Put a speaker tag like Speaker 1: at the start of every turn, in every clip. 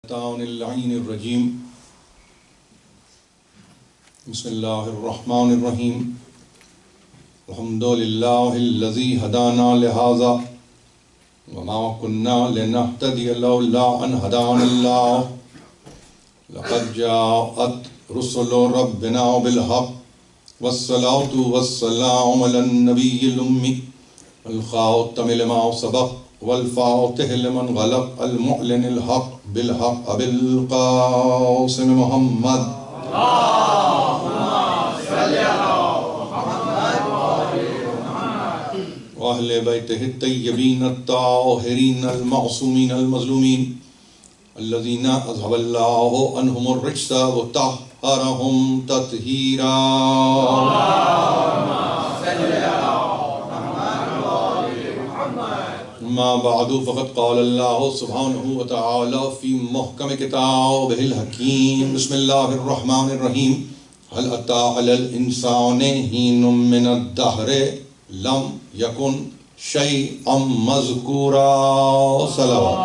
Speaker 1: الشیطان اللعین الرجیم بسم اللہ الرحمن الرحیم الحمد للہ الذی ہدانا لہذا وما كنا لنهتدي لولا ان هدانا الله لقد جاءت رسل ربنا بالحق والصلاة والسلام على النبي الأمي الخاتم لما سبق والفاتح لمن غلق المعلن الحق بالحق أبي القاسم محمد وأهل بيته الطيبين الطاهرين المعصومين المظلومين الذين أذهب الله عنهم الرجس وطهرهم تطهيرا. ما بعد فقد قال الله سبحانه وتعالى في محكم كتابه الحكيم بسم الله الرحمن الرحيم هل أتى على الإنسان حين من الدهر لم يكن شيئا مذكورا. صلوات.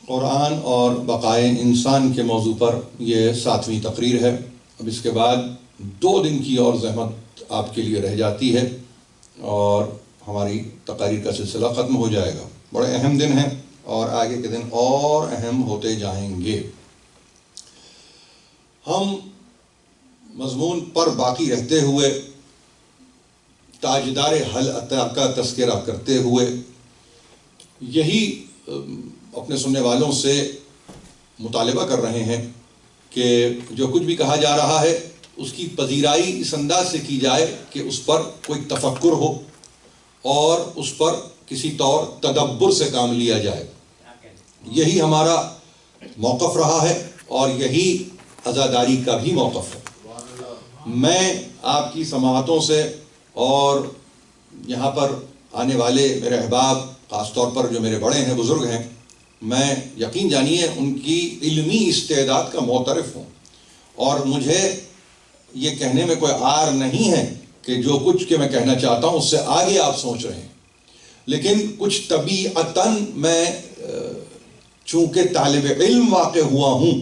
Speaker 1: قرآن اور بقائے انسان کے موضوع پر یہ 7ویں تقریر ہے. اب اس کے بعد 2 دن کی اور زحمت آپ کے لیے رہ جاتی ہے اور ہماری تقاریر کا سلسلہ ختم ہو جائے گا. بڑے اہم دن ہیں اور آگے کے دن اور اہم ہوتے جائیں گے. ہم مضمون پر باقی رہتے ہوئے تاجدار حل عطا کا تذکرہ کرتے ہوئے یہی اپنے سننے والوں سے مطالبہ کر رہے ہیں کہ جو کچھ بھی کہا جا رہا ہے اس کی پذیرائی اس انداز سے کی جائے کہ اس پر کوئی تفکر ہو اور اس پر کسی طور تدبر سے کام لیا جائے. یہی ہمارا موقف رہا ہے اور یہی عزاداری کا بھی موقف ہے. میں آپ کی سماعتوں سے اور یہاں پر آنے والے میرے احباب خاص طور پر جو میرے بڑے ہیں بزرگ ہیں میں یقین جانیے ان کی علمی استعداد کا معترف ہوں اور مجھے یہ کہنے میں کوئی عار نہیں ہے کہ جو کچھ کہ میں کہنا چاہتا ہوں اس سے آگے آپ سوچ رہے ہیں. لیکن کچھ طبیعتاً میں چونکہ طالب علم واقع ہوا ہوں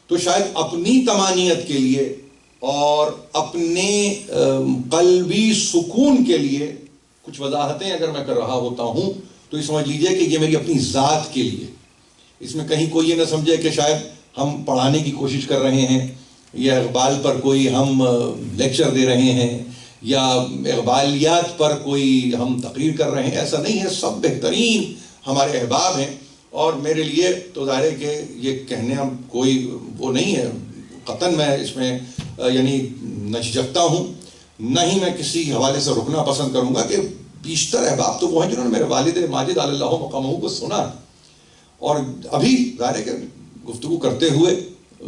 Speaker 1: تو شاید اپنی طمانیت کے لیے اور اپنے قلبی سکون کے لیے کچھ وضاحتیں اگر میں کر رہا ہوتا ہوں تو یہ سمجھ لیجئے کہ یہ میری اپنی ذات کے لیے. اس میں کہیں کوئی یہ نہ سمجھے کہ شاید ہم پڑھانے کی کوشش کر رہے ہیں یا اقبال پر کوئی ہم لیکچر دے رہے ہیں یا اقبالیات پر کوئی ہم تقریر کر رہے ہیں. ایسا نہیں ہے. سب بہترین ہمارے احباب ہیں اور میرے لیے تو ظاہر ہے کہ یہ کہنے ہم کوئی وہ نہیں ہے. قطعاً میں اس میں یعنی نہ جھجکتا ہوں نہ ہی میں کسی حوالے سے رکنا پسند کروں گا کہ بیشتر احباب تو وہ ہیں جنہوں نے میرے والد ماجد علی اللہ مقامہ کو سنا اور ابھی ظاہر ہے کہ گفتگو کرتے ہوئے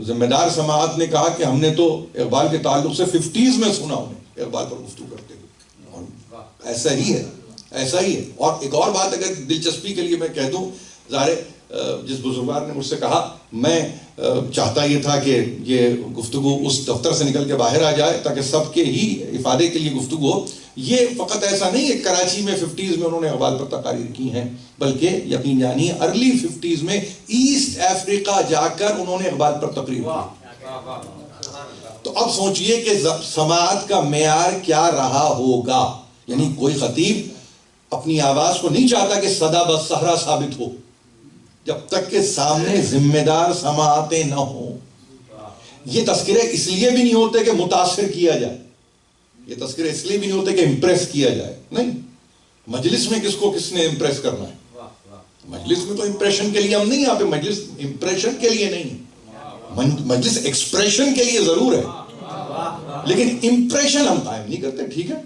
Speaker 1: ذمہ دار سماعت نے کہا کہ ہم نے تو اقبال کے تعلق سے 50s میں سنا انہیں اقبال پر گفتگو کرتے ہوئے. اور ایسا ہی ہے. اور ایک اور بات اگر دلچسپی کے لیے میں کہہ دوں ظاہر جس بزرگوار نے مجھ سے کہا میں چاہتا یہ تھا کہ یہ گفتگو اس دفتر سے نکل کے باہر آ جائے تاکہ سب کے ہی افادے کے لیے گفتگو ہو. یہ فقط ایسا نہیں ہے کراچی میں 50s میں انہوں نے اقبال پر تقاریر کی ہیں بلکہ یقین جانیے ارلی 50s میں ایسٹ افریقہ جا کر انہوں نے اقبال پر تقریر کی. تو اب سوچئے کہ سماعت کا معیار کیا رہا ہوگا. یعنی کوئی خطیب اپنی آواز کو نہیں چاہتا کہ صدا بس صحرا ثابت ہو جب تک کہ سامنے ذمہ دار سماعتیں نہ ہوں. یہ تذکرے اس لیے بھی نہیں ہوتے کہ متاثر کیا جائے. یہ تذکرے اس لیے بھی نہیں ہوتے کہ امپریس کیا جائے. نہیں. مجلس میں کس کو کس نے امپریس کرنا ہے. مجلس میں تو امپریشن کے لیے ہم نہیں. یہاں پہ مجلس امپریشن کے لیے نہیں. مجلس ایکسپریشن کے لیے ضرور ہے لیکن امپریشن ہم قائم نہیں کرتے. ٹھیک ہے.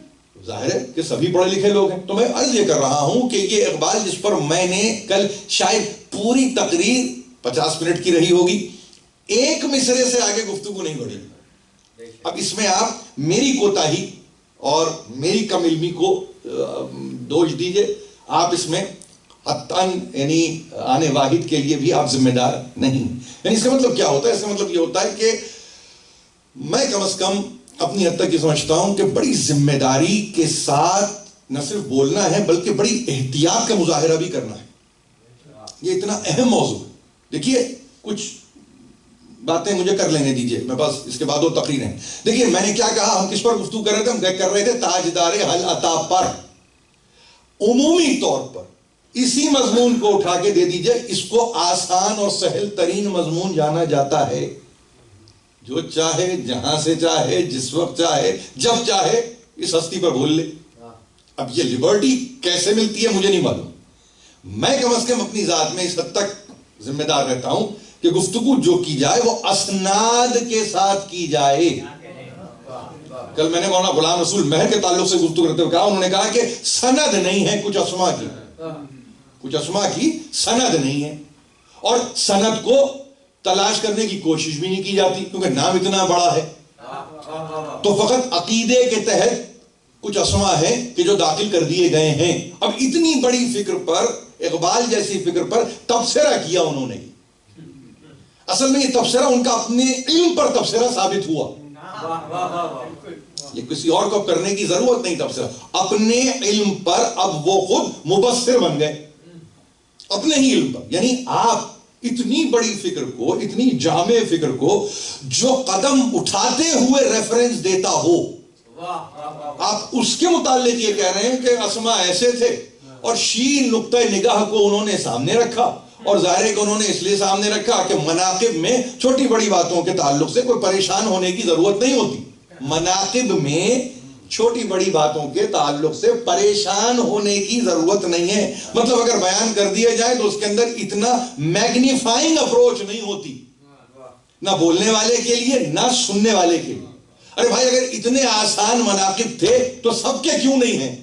Speaker 1: ظاہر ہے کہ سبھی پڑھے لکھے لوگ ہیں. تو میں عرض یہ کر رہا ہوں کہ یہ اقبال جس پر میں نے کل شاید پوری تقریر 50 منٹ کی رہی ہوگی ایک مصرے سے آگے گفتگو نہیں بڑھی. اب اس میں آپ میری کوتاہی اور میری کم علمی کو دوش دیجئے. آپ اس میں حتاً یعنی آنے واحد کے لیے بھی آپ ذمہ دار نہیں. یعنی اس کا مطلب کیا ہوتا ہے؟ اس کا مطلب یہ ہوتا ہے کہ میں کم از کم اپنی حد تک یہ سمجھتا ہوں کہ بڑی ذمہ داری کے ساتھ نہ صرف بولنا ہے بلکہ بڑی احتیاط کا مظاہرہ بھی کرنا ہے. یہ اتنا اہم موضوع ہے. دیکھیے کچھ باتیں مجھے کر لینے دیجئے, میں بس اس کے بعد وہ تقریر ہیں. دیکھیے میں نے کیا کہا, ہم کس پر گفتگو کر رہے تھے؟ ہم کر رہے تھے تاجدار حل عطا پر. عمومی طور پر اسی مضمون کو اٹھا کے دے دیجئے, اس کو آسان اور سہل ترین مضمون جانا جاتا ہے. جو چاہے جہاں سے چاہے جس وقت چاہے جب چاہے اس ہستی پر بول لے. اب یہ لبرٹی کیسے ملتی ہے مجھے نہیں معلوم. میں کم از کم اپنی ذات میں اس حد تک ذمہ دار رہتا ہوں کہ گفتگو جو کی جائے وہ اسناد کے ساتھ کی جائے. کل میں نے مولانا غلام رسول مہر کے تعلق سے گفتگو کرتے ہوئے کہا, انہوں نے کہا کہ سند نہیں ہے کچھ اسما کی, کچھ اسما کی سند نہیں ہے, اور سند کو تلاش کرنے کی کوشش بھی نہیں کی جاتی کیونکہ نام اتنا بڑا ہے. تو فقط عقیدے کے تحت کچھ اسما ہیں کہ جو داخل کر دیے گئے ہیں. اب اتنی بڑی فکر پر, اقبال جیسی فکر پر تبصرہ کیا انہوں نے. اصل میں یہ تبصرہ ان کا اپنے علم پر تبصرہ ثابت ہوا. یہ کسی اور کو کرنے کی ضرورت نہیں. تبصرہ اپنے علم پر اب وہ خود مبصر بن گئے, اپنے ہی علم پر. یعنی آپ اتنی بڑی فکر کو, اتنی جامع فکر کو جو قدم اٹھاتے ہوئے ریفرنس دیتا ہو, آپ اس کے متعلق یہ کہہ رہے ہیں کہ اسما ایسے تھے, اور شین نقطہ نگاہ کو انہوں نے سامنے رکھا. اور ظاہر ہے کہ انہوں نے اس لیے سامنے رکھا کہ مناقب میں چھوٹی بڑی باتوں کے تعلق سے کوئی پریشان ہونے کی ضرورت نہیں ہوتی. مناقب میں چھوٹی بڑی باتوں کے تعلق سے پریشان ہونے کی ضرورت نہیں ہے. مطلب اگر بیان کر دیا جائے تو اس کے اندر اتنا میگنیفائنگ اپروچ نہیں ہوتی, نہ بولنے والے کے لیے نہ سننے والے کے لیے. ارے بھائی اگر اتنے آسان مناقب تھے تو سب کے کیوں نہیں ہیں؟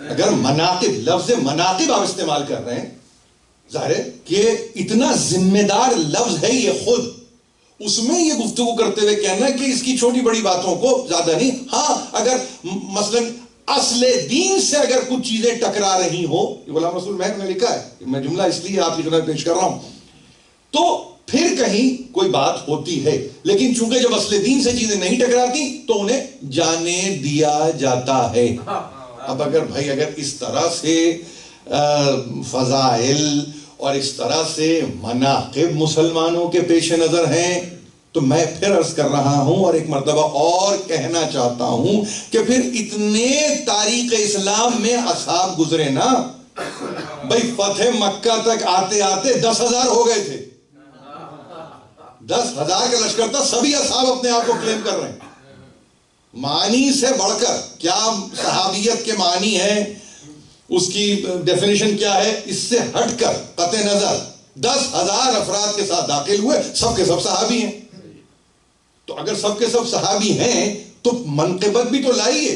Speaker 1: اگر مناقب, لفظ مناقب آپ استعمال کر رہے ہیں, ظاہر ہے کہ اتنا ذمہ دار لفظ ہے یہ خود, اس میں یہ گفتگو کرتے ہوئے کہنا کہ اس کی چھوٹی بڑی باتوں کو زیادہ نہیں. ہاں اگر مثلا اصل دین سے اگر کچھ چیزیں ٹکرا رہی ہو, غلام رسول مہر نے لکھا ہے, میں جملہ اس لیے آپ کی خدمت پیش کر رہا ہوں, تو پھر کہیں کوئی بات ہوتی ہے. لیکن چونکہ جب اصل دین سے چیزیں نہیں ٹکراتی تو انہیں جانے دیا جاتا ہے. اب اگر بھائی اگر اس طرح سے فضائل اور اس طرح سے مناقب مسلمانوں کے پیش نظر ہیں, تو میں پھر عرض کر رہا ہوں اور ایک مرتبہ اور کہنا چاہتا ہوں کہ پھر اتنے تاریخ اسلام میں اصحاب گزرے نا بھائی. فتح مکہ تک آتے آتے 10,000 ہو گئے تھے. 10,000 کا لشکر تھا, سبھی اصحاب اپنے آپ کو کلیم کر رہے ہیں. معنی سے بڑھ کر کیا صحابیت کے معنی ہے, اس کی ڈیفینیشن کیا ہے, اس سے ہٹ کر قطع نظر 10,000 افراد کے ساتھ داخل ہوئے, سب کے سب صحابی ہیں. تو اگر سب کے سب صحابی ہیں تو منقبت بھی تو لائیے,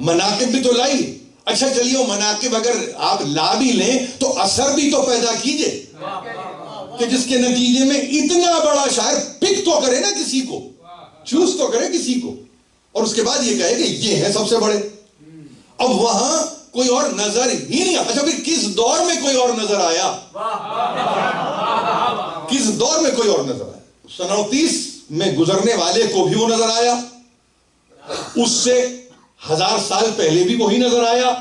Speaker 1: مناقب بھی تو لائیے. اچھا چلیے وہ مناقب اگر آپ لا بھی لیں تو اثر بھی تو پیدا کیجئے کہ جس کے نتیجے میں اتنا بڑا شاعر پک تو کرے نا کسی کو, چوز تو کرے کسی کو, اور اس کے بعد یہ کہے کہ یہ ہے سب سے بڑے. اب وہاں کوئی اور نظر ہی نہیں. اچھا پھر کس دور میں کوئی اور نظر آیا, کس دور میں کوئی اور نظر آیا؟ 37 میں گزرنے والے کو بھی وہ نظر آیا, اس سے 1000 سال پہلے بھی وہی نظر آیا,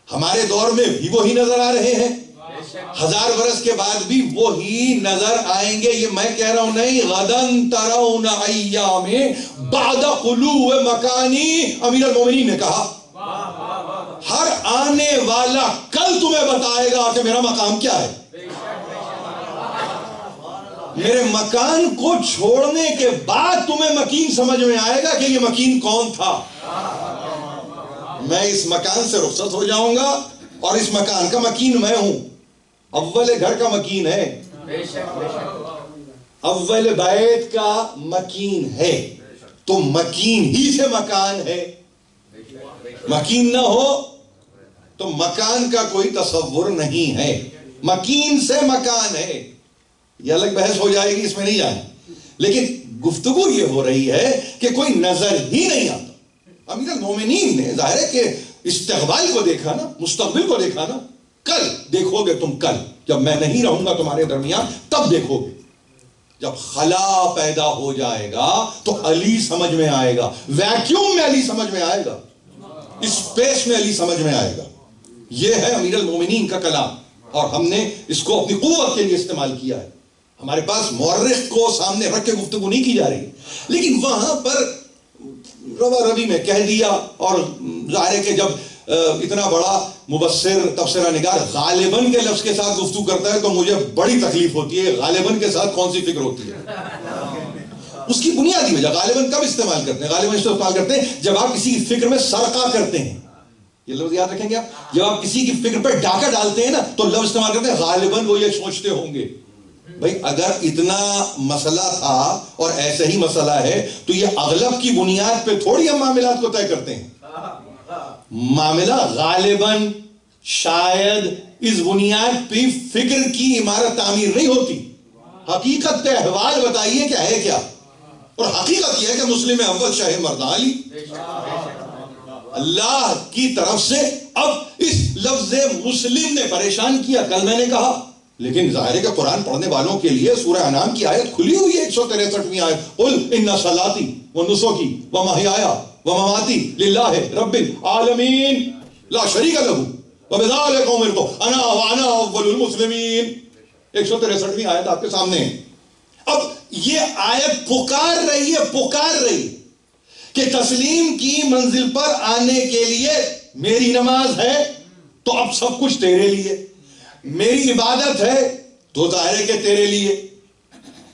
Speaker 1: ہمارے دور میں بھی وہی نظر آ رہے ہیں, 1000 برس کے بعد بھی وہی نظر آئیں گے. یہ میں کہہ رہا ہوں نہیں, غدن ترون ایام بعد خلو مکانی, امیر المومنین نے کہا ہر آنے والا کل تمہیں بتائے گا کہ میرا مقام کیا ہے. میرے مکان کو چھوڑنے کے بعد تمہیں مکین سمجھ میں آئے گا کہ یہ مکین کون تھا. میں اس مکان سے رخصت ہو جاؤں گا اور اس مکان کا مکین میں ہوں. اول گھر کا مکین ہے, اول بیت کا مکین ہے, تو مکین ہی سے مکان ہے. مکین نہ ہو تو مکان کا کوئی تصور نہیں ہے, مکین سے مکان ہے. یہ الگ بحث ہو جائے گی, اس میں نہیں جانا. لیکن گفتگو یہ ہو رہی ہے کہ کوئی نظر ہی نہیں آتا. امیر المومنین نے ظاہر ہے کہ استقبال کو دیکھا نا, مستقبل کو دیکھا نا. کل دیکھو گے تم, کل جب میں نہیں رہوں گا تمہارے درمیان تب دیکھو گے. جب خلا پیدا ہو جائے گا تو علی سمجھ میں آئے گا, ویکیوم میں علی سمجھ میں آئے گا. اس پیش میں علی سمجھ میں آئے گا. یہ ہے امیر المومنین کا کلام، اور ہم نے اس کو اپنی قوت کے لیے استعمال کیا ہے. ہمارے پاس مورخ کو سامنے رکھ کے گفتگو نہیں کی جا رہی، لیکن وہاں پر روا روی میں کہہ دیا. اور ظاہر ہے کہ جب اتنا بڑا مبصر تبصرہ نگار غالباً کے لفظ کے ساتھ گفتگو کرتا ہے تو مجھے بڑی تکلیف ہوتی ہے. غالباً کے ساتھ کون سی فکر ہوتی ہے؟ اس کی بنیادی وجہ غالباً کب استعمال کرتے ہیں؟ غالباً استعمال کرتے ہیں جب آپ کسی کی فکر میں سرقہ کرتے ہیں. یہ لفظ یاد رکھیں گے آپ، جب آپ کسی کی فکر پہ ڈاکہ ڈالتے ہیں نا تو لفظ استعمال کرتے ہیں غالباً وہ یہ سوچتے ہوں گے. بھئی اگر اتنا مسئلہ تھا اور ایسا ہی مسئلہ ہے تو یہ اغلب کی بنیاد پہ تھوڑی ہم معاملات کو طے کرتے ہیں. معاملہ غالباً شاید اس بنیاد پہ فکر کی عمارت تعمیر نہیں ہوتی. حقیقت احوال بتائیے کیا ہے کیا، اور حقیقت یہ ہے کہ مسلم اول شاہ مردان علی اللہ کی طرف سے. اب اس لفظ مسلم نے پریشان کیا. کل میں نے کہا لیکن ظاہر ہے کہ قرآن پڑھنے والوں کے لیے سورہ انعام کی آیت کھلی ہوئی ہے، 163ویں آیت، قل ان صلاتی ونسکی ومحیایا ومماتی للہ رب العالمین لا شریک لہ وبذلک امرت انا وانا اول المسلمین. 163ویں آیت آپ کے سامنے ہے. اب یہ آیت پکار رہی کہ تسلیم کی منزل پر آنے کے لیے میری نماز ہے تو اب سب کچھ تیرے لیے، میری عبادت ہے تو ظاہر ہے کہ تیرے لیے.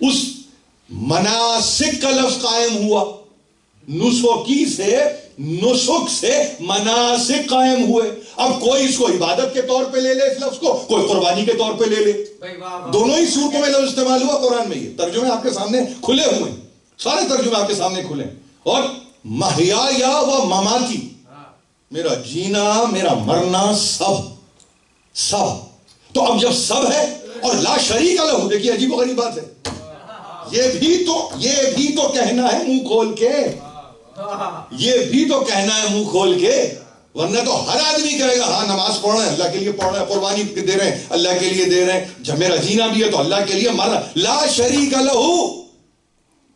Speaker 1: اس مناسک کا لفظ قائم ہوا، نسکی سے نسک سے مناسک قائم ہوئے. اب کوئی اس کو عبادت کے طور پہ لے لے اس لفظ کو، کوئی قربانی کے طور پہ لے لے. دونوں ہی صورتوں میں لفظ استعمال ہوا قرآن میں. یہ ترجمے آپ کے سامنے کھلے ہوئے، سارے ترجمے آپ کے سامنے کھلے. اور محیا و مماتی، میرا جینا میرا مرنا سب. تو اب جب سب ہے اور لا شریک لہ، دیکھیے عجیب و غریب بات ہے، یہ بھی تو کہنا ہے منہ کھول کے، یہ بھی تو کہنا ہے منہ کھول کے. ورنہ تو ہر آدمی کہے گا ہاں نماز پڑھ رہے ہیں اللہ کے لیے پڑھ رہے ہیں، قربانی دے رہے ہیں اللہ کے لیے دے رہے ہیں، جب میرا جینا بھی ہے تو اللہ کے لیے مرنا. لا شریک لہ.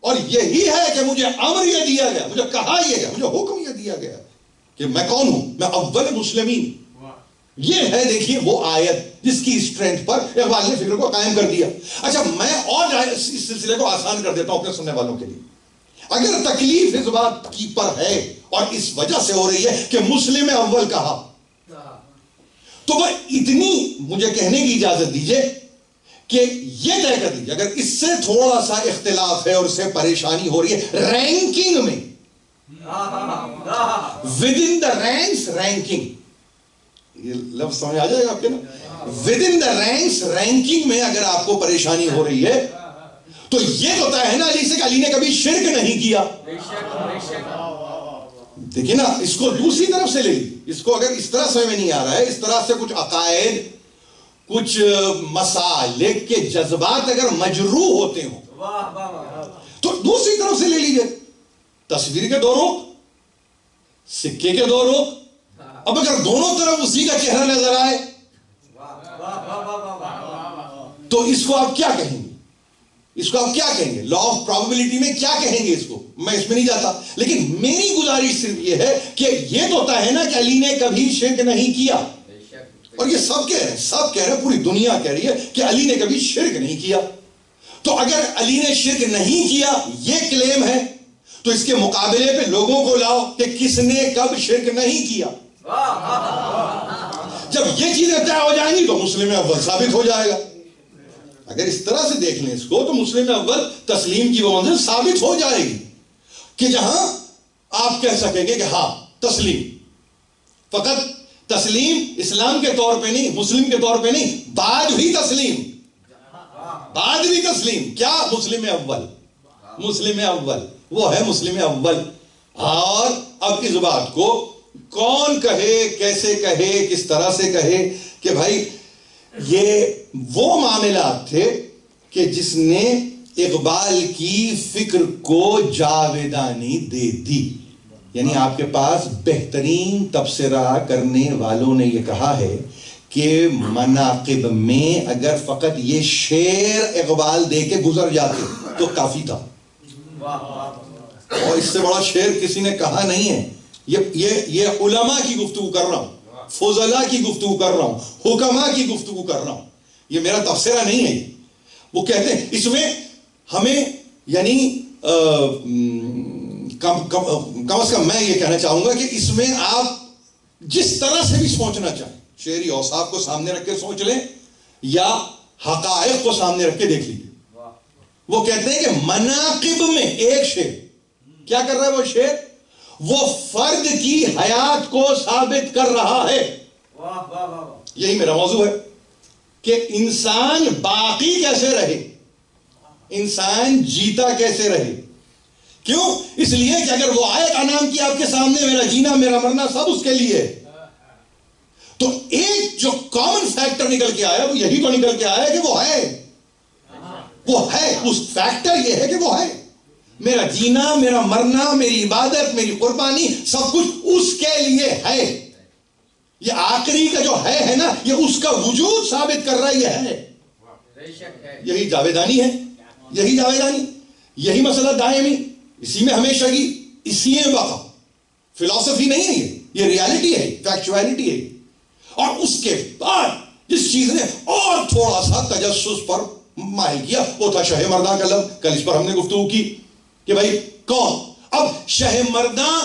Speaker 1: اور یہی ہے کہ مجھے امر یہ دیا گیا، مجھے کہا یہ گیا، مجھے حکم یہ دیا گیا کہ میں کون ہوں؟ میں اول مسلمین. یہ ہے دیکھیے وہ آیت جس کی اسٹرینتھ پر اقبال نے فکر کو قائم کر دیا. اچھا میں اور اس سلسلے کو آسان کر دیتا ہوں اپنے سننے والوں کے لیے. اگر تکلیف اس بات کی پر ہے اور اس وجہ سے ہو رہی ہے کہ مسلم اول کہا، تو وہ اتنی مجھے کہنے کی اجازت دیجئے کہ یہ طے کر دیجئے اگر اس سے تھوڑا سا اختلاف ہے اور اس سے پریشانی ہو رہی ہے رینکنگ میں، with in the ranks ranking, یہ لفظ سمجھ آ جائے گا آپ کے نا، with in the ranks ranking میں اگر آپ کو پریشانی ہو رہی ہے تو یہ تو طے ہے نا علی سے کہ علی نے کبھی شرک نہیں کیا. دیکھیں نا اس کو دوسری طرف سے لے لی. اس کو اگر اس طرح سمجھ میں نہیں آ رہا ہے، اس طرح سے کچھ عقائد کچھ مسالک کے جذبات اگر مجروح ہوتے ہوں تو دوسری طرف سے لے لیجئے. تصویر کے دو رخ، سکے کے دو رخ. اب اگر دونوں طرف اسی کا چہرہ نظر آئے تو اس کو آپ کیا کہیں گے؟ اس کو آپ کیا کہیں گے؟ لا آف پرابیبلٹی میں کیا کہیں گے اس کو؟ میں اس میں نہیں جاتا، لیکن میری گزارش صرف یہ ہے کہ یہ تو طے ہے نا کہ علی نے کبھی شرک نہیں کیا. اور یہ سب کہہ رہے ہیں، سب کہہ رہے ہیں، پوری دنیا کہہ رہی ہے کہ علی نے کبھی شرک نہیں کیا. تو اگر علی نے شرک نہیں کیا یہ کلیم ہے تو اس کے مقابلے پہ لوگوں کو لاؤ کہ کس نے کب شرک نہیں کیا. جب یہ چیزیں طے ہو جائیں گی تو مسلم اول ثابت ہو جائے گا. اگر اس طرح سے دیکھ لیں اس کو تو مسلم اول تسلیم کی وہ منزل ثابت ہو جائے گی کہ جہاں آپ کہہ سکیں گے کہ ہاں تسلیم، فقط تسلیم اسلام کے طور پہ نہیں، مسلم کے طور پہ نہیں، بعد بھی تسلیم، بعد بھی تسلیم. کیا؟ مسلم اول، مسلم اول وہ ہے مسلم اول. اور اب اس بات کو کون کہے، کیسے کہے، کس طرح سے کہے کہ بھائی یہ وہ معاملات تھے کہ جس نے اقبال کی فکر کو جاویدانی دے دی. یعنی آپ کے پاس بہترین تبصرہ کرنے والوں نے یہ کہا ہے کہ مناقب میں اگر فقط یہ شعر اقبال دے کے گزر جاتے تو کافی تھا. اور اس سے بڑا شعر کسی نے کہا نہیں ہے یہ علماء کی گفتگو کر رہا ہوں، فضلاء کی گفتگو کر رہا ہوں، حکماء کی گفتگو کر رہا ہوں، یہ میرا تبصرہ نہیں ہے۔ وہ کہتے ہیں اس میں ہمیں یعنی کم از کم میں یہ کہنا چاہوں گا کہ اس میں آپ جس طرح سے بھی سوچنا چاہیں، شعری اوصاف کو سامنے رکھ کے سوچ لیں یا حقائق کو سامنے رکھ کے دیکھ لیجیے۔ وہ کہتے ہیں کہ مناقب میں ایک شعر کیا کر رہا ہے، وہ شعر وہ فرد کی حیات کو ثابت کر رہا ہے۔ یہی میرا موضوع ہے کہ انسان باقی کیسے رہے، انسان جیتا کیسے رہے۔ کیوں؟ اس لیے کہ اگر وہ آیت انعام کی آپ کے سامنے، میرا جینا میرا مرنا سب اس کے لیے، تو ایک جو کامن فیکٹر نکل کے آیا وہ یہی تو نکل کے آیا کہ وہ ہے، اس فیکٹر یہ ہے کہ وہ ہے۔ میرا جینا میرا مرنا، میری عبادت میری قربانی سب کچھ اس کے لیے ہے۔ یہ آخری کا جو ہے نا، یہ اس کا وجود ثابت کر رہا ہے۔ یہی جاویدانی ہے، یہی جاویدانی، یہی مسئلہ دائمی، اسی میں ہمیشگی، اسی میں بقا۔ فلسفی نہیں ہے یہ ریالٹی ہے، فیکچوالٹی ہے۔ اور اس کے بعد جس چیز نے اور تھوڑا سا تجسس پر مائل کیا وہ تھا شہ مرداں کا لفظ۔ کل اس پر ہم نے گفتگو کی کہ بھائی کون، اب شہ مرداں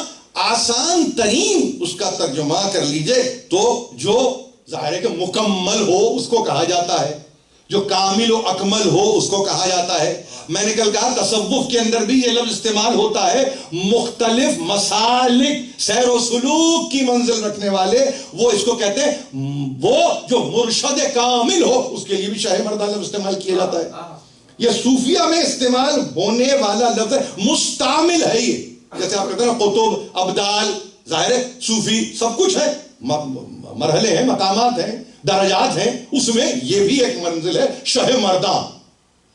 Speaker 1: آسان ترین اس کا ترجمہ کر لیجئے تو جو ظاہر ہے کہ مکمل ہو اس کو کہا جاتا ہے، جو کامل و اکمل ہو اس کو کہا جاتا ہے۔ میں نے کل کہا تصوف کے اندر بھی یہ لفظ استعمال ہوتا ہے، مختلف مسالک سیر و سلوک کی منزل رکھنے والے وہ اس کو کہتے ہیں، وہ جو مرشد کامل ہو اس کے لیے بھی شہ مرداں لفظ استعمال کیا جاتا ہے۔ یہ صوفیہ میں استعمال ہونے والا لفظ ہے، مستعمل ہے یہ، جیسے آپ کہتے ہیں قطب، ابدال، ظاہر ہے صوفی سب کچھ ہے، مرحلے ہیں، مقامات ہیں، درجات ہیں، اس میں یہ بھی ایک منزل ہے شہ مرداں۔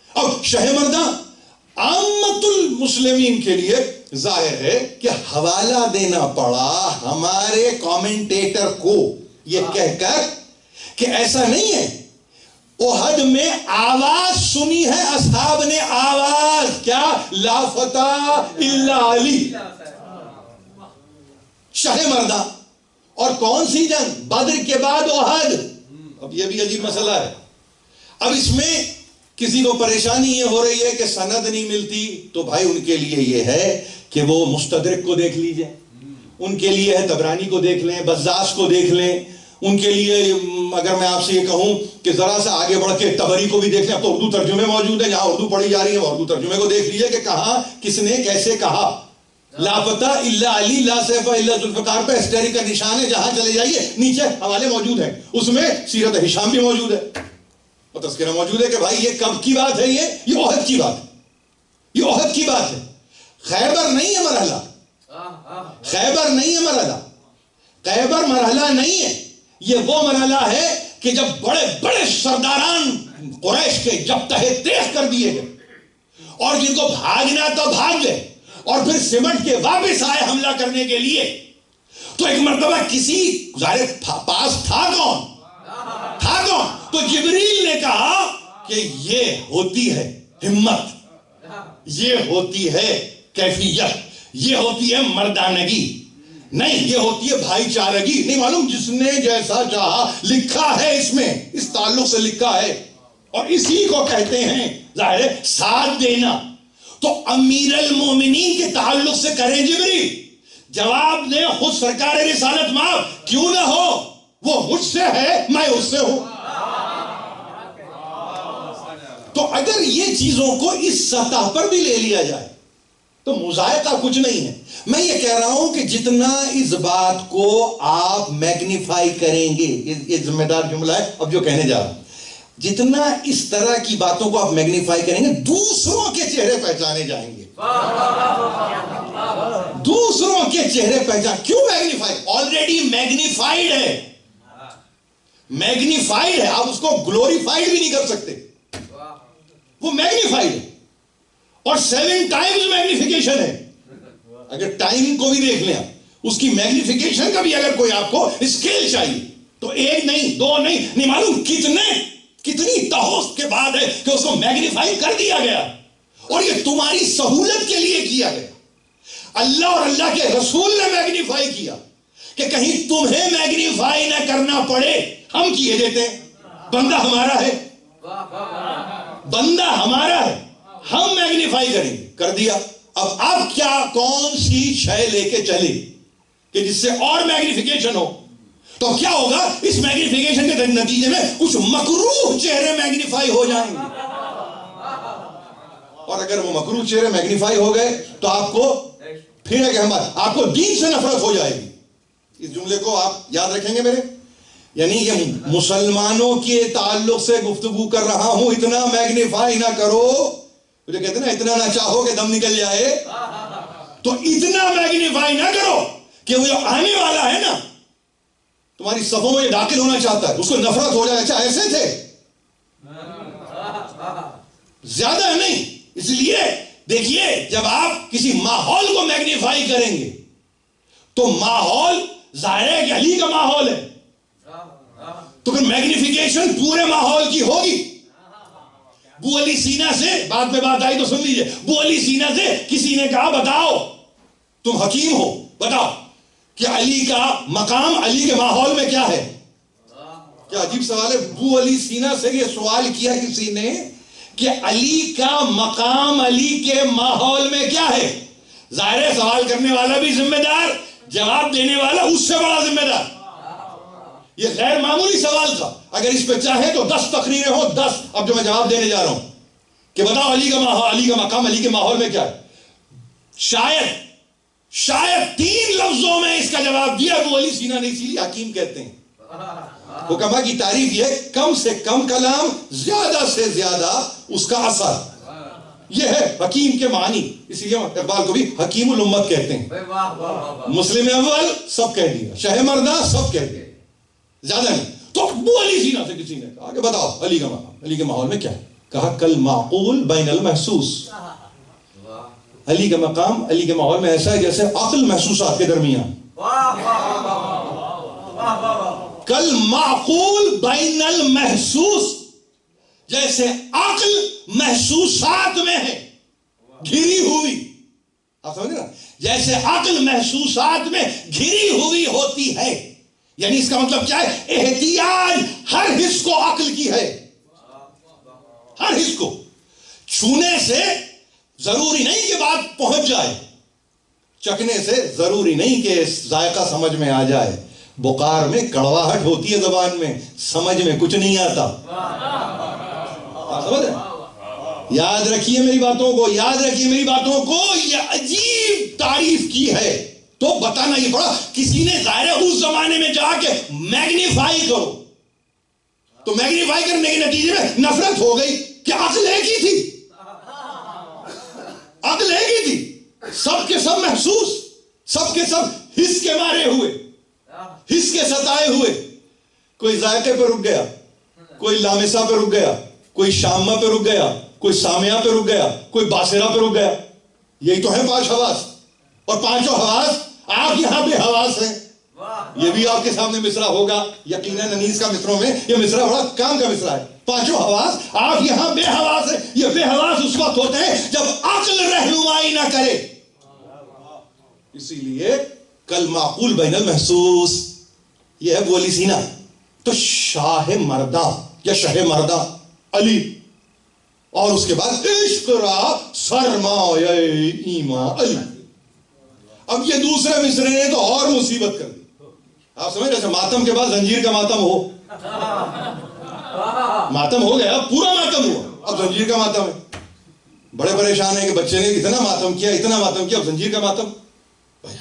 Speaker 1: اب شہ مرداں عامت المسلمین کے لیے ظاہر ہے کہ حوالہ دینا پڑا ہمارے کامنٹیٹر کو یہ کہہ کر کہ ایسا نہیں ہے، احد میں آواز سنی ہے اصحاب نے، آواز کیا، لا فتح الا علی، شہ مرداں۔ اور کون سی جنگ؟ بدر کے بعد احد۔ اب یہ بھی عجیب مسئلہ ہے۔ اب اس میں کسی کو پریشانی یہ ہو رہی ہے کہ سند نہیں ملتی، تو بھائی ان کے لیے یہ ہے کہ وہ مستدرک کو دیکھ لیجئے، ان کے لیے ہے طبرانی کو دیکھ لیں، بزاز کو دیکھ لیں، ان کے لیے اگر میں آپ سے یہ کہوں کہ ذرا سا آگے بڑھ کے طبری کو بھی دیکھ لیں، اب تو اردو ترجمے موجود ہیں، جہاں اردو پڑھی جا رہی ہے اردو ترجمے کو دیکھ لیجئے کہ کہاں کس نے کیسے کہا۔ لا فتح الا علی، لا سیف الا ذوالفقار پہ اسٹیرک کا نشان ہے، جہاں چلے جائیے نیچے حوالے موجود ہیں، اس میں سیرت ہشام بھی موجود ہے اور تذکرہ موجود ہے کہ بھائی یہ کب کی بات ہے، یہ احد کی بات ہے، یہ احد کی بات ہے۔ خیبر نہیں ہے مرحلہ، خیبر نہیں ہے مرحلہ، خیبر مرحلہ نہیں ہے، یہ وہ مرحلہ ہے کہ جب بڑے بڑے سرداران قریش کے جب تہے تیز کر دیے گئے اور جن کو بھاگنا تو بھاگ گئے اور پھر سمٹ کے واپس آئے حملہ کرنے کے لیے، تو ایک مرتبہ کسی ظاہر پاس تھا کون، تو جبریل نے کہا کہ یہ ہوتی ہے ہمت، یہ ہوتی ہے کیفیت، یہ ہوتی ہے مردانگی، نہیں یہ ہوتی ہے بھائی چارگی۔ نہیں معلوم، جس نے جیسا چاہا، لکھا ہے اس میں، اس تعلق سے لکھا ہے، اور اسی کو کہتے ہیں ظاہر ہے ساتھ دینا۔ تو امیر المومنین کے تعلق سے کریں جبریل، جواب دیں خود سرکار رسالت مآب، کیوں نہ ہو، وہ مجھ سے ہے میں اس سے ہوں۔ تو اگر یہ چیزوں کو اس سطح پر بھی لے لیا جائے تو مذائقہ کچھ نہیں ہے۔ میں یہ کہہ رہا ہوں کہ جتنا اس بات کو آپ میگنیفائی کریں گے، یہ ذمہ دار جملہ ہے اب جو کہنے جا رہا ہوں، جتنا اس طرح کی باتوں کو آپ میگنیفائی کریں گے دوسروں کے چہرے پہچانے جائیں گے، دوسروں کے چہرے پہچان۔ کیوں میگنیفائی؟ آلریڈی میگنیفائیڈ ہے، میگنیفائیڈ ہے، آپ اس کو گلوریفائیڈ بھی نہیں کر سکتے، وہ میگنیفائیڈ ہے، اور 7 ٹائمز میگنیفیکیشن ہے۔ اگر ٹائم کو بھی دیکھ لیں آپ، اس کی میگنیفیکیشن کا بھی اگر کوئی آپ کو اسکیل چاہیے تو 1 نہیں 2 نہیں معلوم کتنی تہوست کے بعد ہے کہ اس کو میگنیفائی کر دیا گیا، اور یہ تمہاری سہولت کے لیے کیا گیا۔ اللہ اور اللہ کے رسول نے میگنیفائی کیا کہ کہیں تمہیں میگنیفائی نہ کرنا پڑے، ہم کیے دیتے ہیں. بندہ ہمارا ہے، بندہ ہمارا ہے، ہم میگنیفائی کریں گے. کر دیا. اب کیا کون سی شے لے کے چلے کہ جس سے اور میگنیفیکیشن ہو؟ تو کیا ہوگا؟ اس میگنیفیکیشن کے نتیجے میں کچھ مکروہ چہرے میگنیفائی ہو جائیں گے، اور اگر وہ مکروہ چہرے میگنیفائی ہو گئے تو آپ کو پھر ایک اہم بات، آپ کو دین سے نفرت ہو جائے گی. اس جملے کو آپ یاد رکھیں گے میرے، یعنی یہ مسلمانوں کے تعلق سے گفتگو کر رہا ہوں. اتنا میگنیفائی نہ کرو، مجھے کہتے ہیں نا اتنا نہ چاہو کہ دم نکل جائے، تو اتنا میگنیفائی نہ کرو کہ وہ جو آنے والا ہے نا تمہاری صفوں میں داخل ہونا چاہتا ہے، اس کو نفرت ہو جائے. اچھا ایسے تھے، زیادہ نہیں. اس لیے دیکھیے، جب آپ کسی ماحول کو میگنیفائی کریں گے تو ماحول ظاہر ہے کہ علی کا ماحول ہے، تو پھر میگنیفیکیشن پورے ماحول کی ہوگی. بو علی سینا سے بات پہ بات آئی تو سن لیجئے. بو علی سینا سے کسی نے کہا بتاؤ تم حکیم ہو، بتاؤ کہ علی کا مقام علی کے ماحول میں کیا ہے. کیا عجیب سوال ہے. بو علی سینا سے یہ سوال کیا کسی نے کہ علی کا مقام علی کے ماحول میں کیا ہے. ظاہر ہے سوال کرنے والا بھی ذمہ دار، جواب دینے والا اس سے بڑا ذمہ دار. یہ غیر معمولی سوال تھا. اگر اس پہ چاہے تو 10 تقریریں ہو، 10. اب جو میں جواب دینے جا رہا ہوں کہ بتاؤ علی کا ماحول، علی کا مقام علی کے ماحول میں کیا ہے، شاید 3 لفظوں میں اس کا جواب دیا ابو علی سینا نے. اسی لیے حکیم کہتے ہیں. حکما کی تعریف یہ کم سے کم کلام، زیادہ سے زیادہ اس کا اثر. یہ ہے حکیم کے معنی. اسی لیے اقبال کو بھی حکیم الامت کہتے ہیں. مسلم اول سب کہہ دیا، شہ مردہ سب کہہ دیا، زیادہ نہیں. تو ابو علی سینا سے کسی نے کہا کہ بتاؤ علی کا مقام علی کے ماحول میں کیا ہے. کہا کل معقول بین المحسوس. علی کا مقام علی کے ماحول میں ایسا ہے جیسے عقل محسوسات کے درمیان. کل معقول بین المحسوس، جیسے عقل محسوسات میں ہے گھری ہوئی. آپ سمجھ نا، جیسے عقل محسوسات میں گھری ہوئی ہوتی ہے. یعنی اس کا مطلب کیا ہے؟ احتیاج ہر حس کو عقل کی ہے، ہر حس کو. چھونے سے ضروری نہیں کہ بات پہنچ جائے، چکھنے سے ضروری نہیں کہ ذائقہ سمجھ میں آ جائے. بخار میں کڑواہٹ ہوتی ہے زبان میں، سمجھ میں کچھ نہیں آتا. آپ سمجھ رہے؟ یاد رکھیے میری باتوں کو، یاد رکھیے میری باتوں کو. یہ عجیب تعریف کی ہے تو بتانا یہ پڑا. کسی نے ظاہر ہے اس زمانے میں جا کے میگنیفائی کرو، تو میگنیفائی کرنے کے نتیجے میں نفرت ہو گئی کہ عقل ایک ہی تھی، عقل ایک ہی تھی. سب کے سب محسوس، سب کے سب حس کے مارے ہوئے، حس کے ستائے ہوئے. کوئی ذائقے پہ رک گیا، کوئی لامسہ پہ رک گیا، کوئی شامہ پہ رک گیا، کوئی سامعہ پہ رک گیا، کوئی باصرہ پہ رک گیا. یہی تو ہے 5 حواس. اور 5 حواس آپ یہاں بے حواس ہیں. یہ بھی آپ کے سامنے مصرع ہوگا یقیناً. انیس کا مصروں میں یہ مصرع بڑا کام کا مصرع ہے. 5 حواس آپ یہاں بے حواس ہیں. یہ بے حواس اس وقت ہوتے ہیں جب عقل رہنمائی نہ کرے. اسی لیے کل معقول بین المحسوس. یہ ہے ابو علی سینا. تو شاہ مردہ یا شہ مردہ علی، اور اس کے بعد عشق را سرمایہ ایمان علی. اب یہ دوسرے مصرے نے تو اور مصیبت کر دی. آپ سمجھ رہے؟ ماتم کے بعد زنجیر کا ماتم ہو، ماتم ہو گیا، پورا ماتم ہوا، اب زنجیر کا ماتم ہے. بڑے پریشان ہیں کہ بچے نے اتنا ماتم کیا، اتنا ماتم کیا، اب زنجیر کا ماتم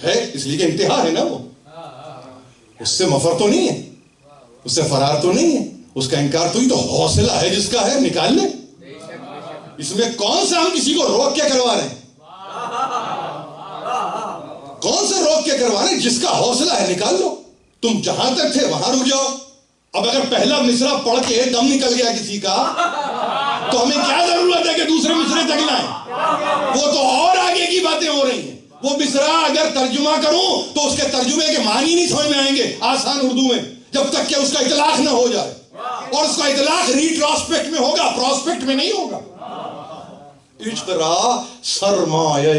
Speaker 1: ہے. اس لیے کہ انتہا ہے نا، وہ اس سے مفر تو نہیں ہے، اس سے فرار تو نہیں ہے، اس کا انکار تو ہی تو حوصلہ ہے جس کا ہے نکال لے. اس میں کون سا ہم کسی کو روک کے کروا رہے ہیں؟ کون سے روک کے کروا رہے ہیں؟ جس کا حوصلہ ہے نکال لو. تم جہاں تک تھے وہاں رک جاؤ. اب اگر پہلا مصرع پڑھ کے دم نکل گیا کسی کا تو ہمیں کیا ضرورت ہے کہ دوسرے مصرے تک لائیں؟ وہ تو اور آگے کی باتیں ہو رہی ہیں. وہ مصرع اگر ترجمہ کروں تو اس کے ترجمے کے معنی نہیں سمجھ میں آئیں گے آسان اردو میں جب تک کہ اس کا اطلاق نہ ہو جائے. اور اس کا اطلاق ریٹراسپیکٹ میں ہوگا، پراسپیکٹ میں نہیں ہوگا. عشق را سرمایہ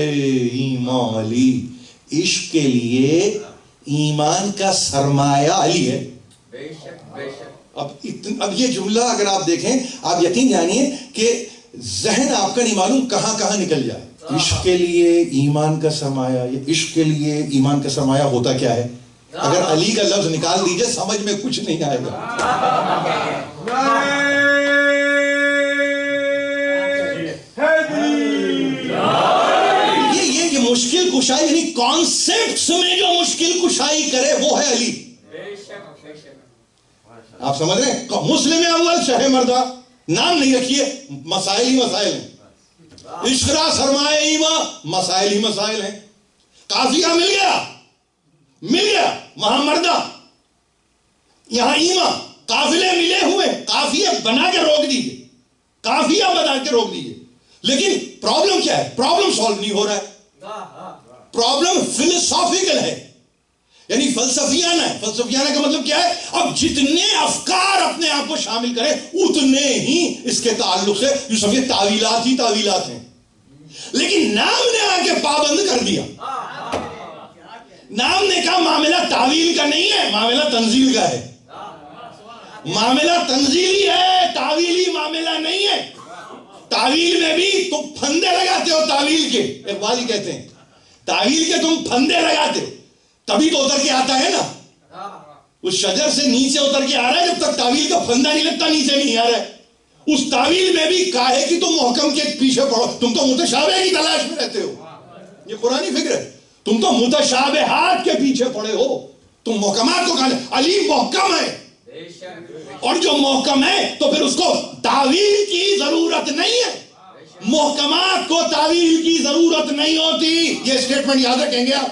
Speaker 1: ایمان علی، عشق کے لیے ایمان کا سرمایہ علی ہے. اب یہ جملہ اگر آپ دیکھیں، آپ یقین جانیے کہ ذہن آپ کا نہیں معلوم کہاں کہاں نکل جائے. عشق کے لیے ایمان کا سرمایہ، یہ عشق کے لیے ایمان کا سرمایہ ہوتا کیا ہے؟ اگر علی کا لفظ نکال دیجئے سمجھ میں کچھ نہیں آئے گا. یہ مشکل کشائی، یعنی کانسیپٹس میں جو مشکل کشائی کرے وہ ہے علی. آپ سمجھ رہے ہیں؟ مسلم اول شہ مردہ نام نہیں رکھیے، مسائل ہی مسائل ہیں. عشق را سرمایہ ایمان، مسائل ہی مسائل ہیں. قافیہ مل گیا وہاں مردہ، یہاں ایمان. قافلے ملے ہوئے، قافیہ بنا کے روک دیجئے، قافیہ بنا کے روک دیجئے. لیکن پرابلم کیا ہے؟ پرابلم سالو نہیں ہو رہا ہے. پرابلم فلسافیکل ہے، یعنی فلسفیانہ ہے. فلسفیانہ کا مطلب کیا ہے؟ اب جتنے افکار اپنے آپ کو شامل کریں اتنے ہی اس کے تعلق سے جو سمجھے تعویلات ہی تعویلات ہیں. لیکن نام نے آ کے پابند کر دیا. نام نے کہا معاملہ تعویل کا نہیں ہے، معاملہ تنزیل کا ہے. معاملہ تنزیلی ہے، تعویلی معاملہ نہیں ہے. تعویل میں بھی تم پھندے لگاتے ہو. تعویل کے اقبال ہی کہتے ہیں تعویل کے تم پھندے لگاتے ہو، تبھی تو اتر کے آتا ہے نا. اس شجر سے نیچے اتر کے آ رہا ہے، جب تک تعویل کا پھندا نہیں لگتا نیچے نہیں آ رہا ہے. اس تعویل میں بھی کاہے کہ تم محکم کے پیچھے پڑو، تم تو متشابہ کی تلاش میں رہتے ہو. یہ قرآنی فکر ہے. تم تو متشابہات کے پیچھے پڑے ہو، تم محکمات کو کہا. علی محکم ہے، اور جو محکم ہے تو پھر اس کو تعویل کی ضرورت نہیں ہے. محکمات کو تعویل کی ضرورت نہیں ہوتی. یہ اسٹیٹمنٹ یاد رکھیں گے آپ.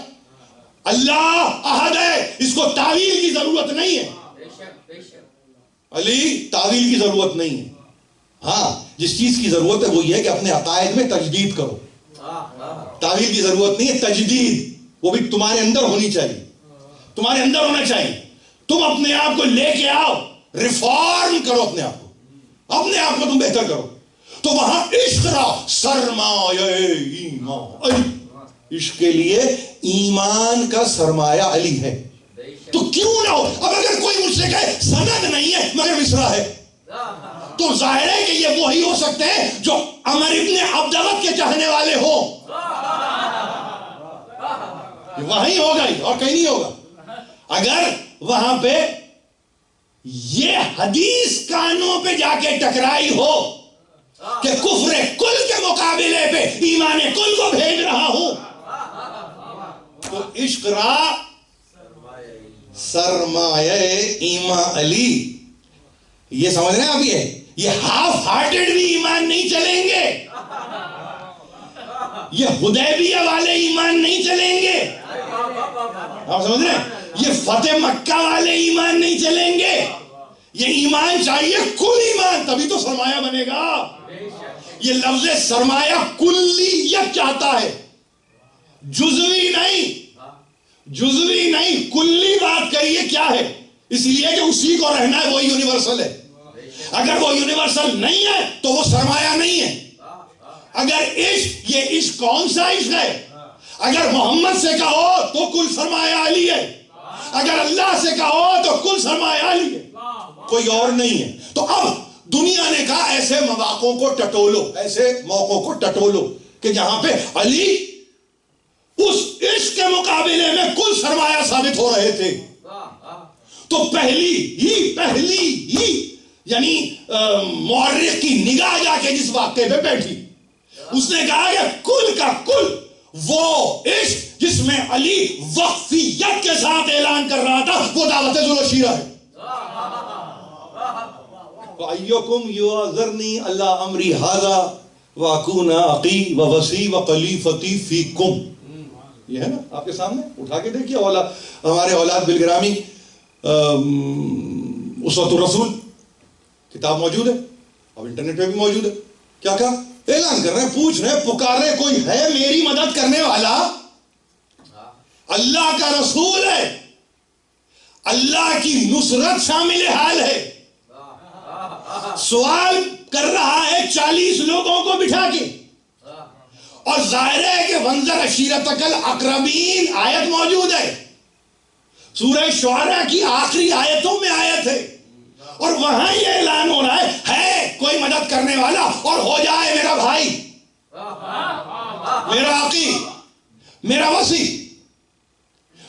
Speaker 1: اللہ احد ہے، اس کو تعویل کی ضرورت نہیں ہے. علی تعویل کی ضرورت نہیں ہے. ہاں جس چیز کی ضرورت ہے وہ یہ ہے کہ اپنے عقائد میں تجدید کرو. تعویل کی ضرورت نہیں ہے، تجدید وہ بھی تمہارے اندر ہونی چاہیے، تمہارے اندر ہونا چاہیے. تم اپنے آپ کو لے کے آؤ، ریفارم کرو اپنے آپ کو، اپنے آپ کو تم بہتر کرو. تو وہاں عشق را سرمایہ ایمان علی، عشق کے لیے ایمان کا سرمایہ علی ہے. تو کیوں نہ ہو؟ اب اگر کوئی مجھ سے کہے سند نہیں ہے مگر مصرع ہے، تو ظاہر ہے کہ یہ وہی ہو سکتے ہیں جو عمر ابن عبداللہ کے چاہنے والے ہوں. وہیں ہوگا ہی اور کہیں نہیں ہوگا. اگر وہاں پہ یہ حدیث کانوں پہ جا کے ٹکرائی ہو کہ کفر کل کے مقابلے پہ ایمان کل کو بھیج رہا ہوں، تو عشق را سرمایہ ایمان علی. یہ سمجھ رہے ہیں آپ؟ یہ ہاف ہارٹڈ بھی ایمان نہیں چلیں گے، یہ حدیبیہ والے ایمان نہیں چلیں گے. آپ سمجھ رہے ہیں؟ یہ فتح مکہ والے ایمان نہیں چلیں گے. یہ ایمان چاہیے کل ایمان، تبھی تو سرمایہ بنے گا. یہ لفظ سرمایہ کلیت چاہتا ہے، جزوی نہیں. جزوی نہیں، کلی بات کریے کیا ہے. اس لیے کہ اسی کو رہنا ہے، وہ یونیورسل ہے. اگر وہ یونیورسل نہیں ہے تو وہ سرمایہ نہیں ہے. اگر عشق، یہ عشق کون سا عشق ہے؟ اگر محمد سے کہو تو کل سرمایہ علی ہے، اگر اللہ سے کہو تو کل سرمایہ علی ہے، کوئی اور نہیں ہے. تو اب دنیا نے کہا ایسے مواقعوں کو ٹٹولو، ایسے موقعوں کو ٹٹولو کہ جہاں پہ علی اس عشق کے مقابلے میں کل سرمایہ ثابت ہو رہے تھے. تو پہلی ہی یعنی مورخ کی نگاہ جا کے جس واقعے پہ بیٹھی، اس نے کہا کہ کل کا کل وہ عشق جس میں علی وقفیت کے ساتھ اعلان کر رہا تھا وہ دعوت ذوالشیرہ ہے. وَأَيُّكُمْ يُعَذِرْنِي عَلَىٰ أَمْرِي هَذَا وَأَكُونَ عَقِي وَوَصِي وَخَلِيفَتِي فِيكُمْ. یہ ہے نا آپ کے سامنے، اٹھا کے دیکھیے. ہمارے اولاد بالگرامی اسوۃ الرسول کتاب موجود ہے، اب انٹرنیٹ پہ بھی موجود ہے. کیا کہا؟ اعلان کر رہے ہیں، پوچھ رہے ہیں، پکار رہے ہیں، کوئی ہے میری مدد کرنے والا؟ اللہ کا رسول ہے، اللہ کی نصرت شامل حال ہے. سوال کر رہا ہے 40 لوگوں کو بٹھا کے
Speaker 2: اور ظاہر ہے کہ وانذر عشیرتک الاقربین آیت موجود ہے، سورہ شعراء کی آخری آیتوں میں آیت ہے، اور وہاں یہ اعلان ہو رہا ہے کوئی مدد کرنے والا اور ہو جائے میرا بھائی، میرا عقی، میرا وسیع۔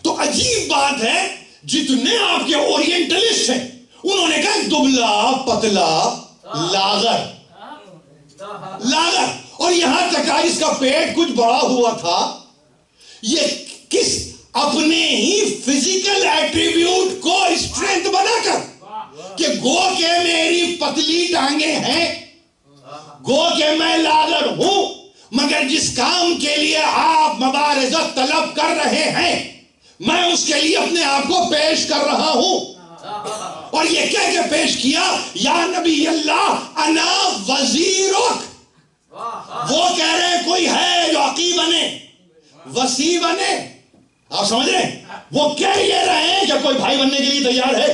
Speaker 2: تو عجیب بات ہے، جتنے آپ کے اورینٹلسٹ ہیں انہوں نے کہا دبلا پتلا لاغر، لاغر، اور یہاں تک اس کا پیٹ کچھ بڑا ہوا تھا، یہ کس اپنے ہی فزیکل ایٹریبیوٹ کو اسٹرینتھ بنا کر کہ گو کہ میری پتلی ٹانگیں ہیں، گو کہ میں لاغر ہوں، مگر جس کام کے لیے آپ مبارزت طلب کر رہے ہیں میں اس کے لیے اپنے آپ کو پیش کر رہا ہوں۔ اور یہ کہہ کے پیش کیا یا نبی اللہ انا وزیرک، وہ کہہ رہے ہیں کوئی ہے جو عقی بنے، وسیع بنے، آپ سمجھ رہے ہیں؟ وہ کہہ یہ رہے ہیں کہ کوئی بھائی بننے کے لیے تیار ہے،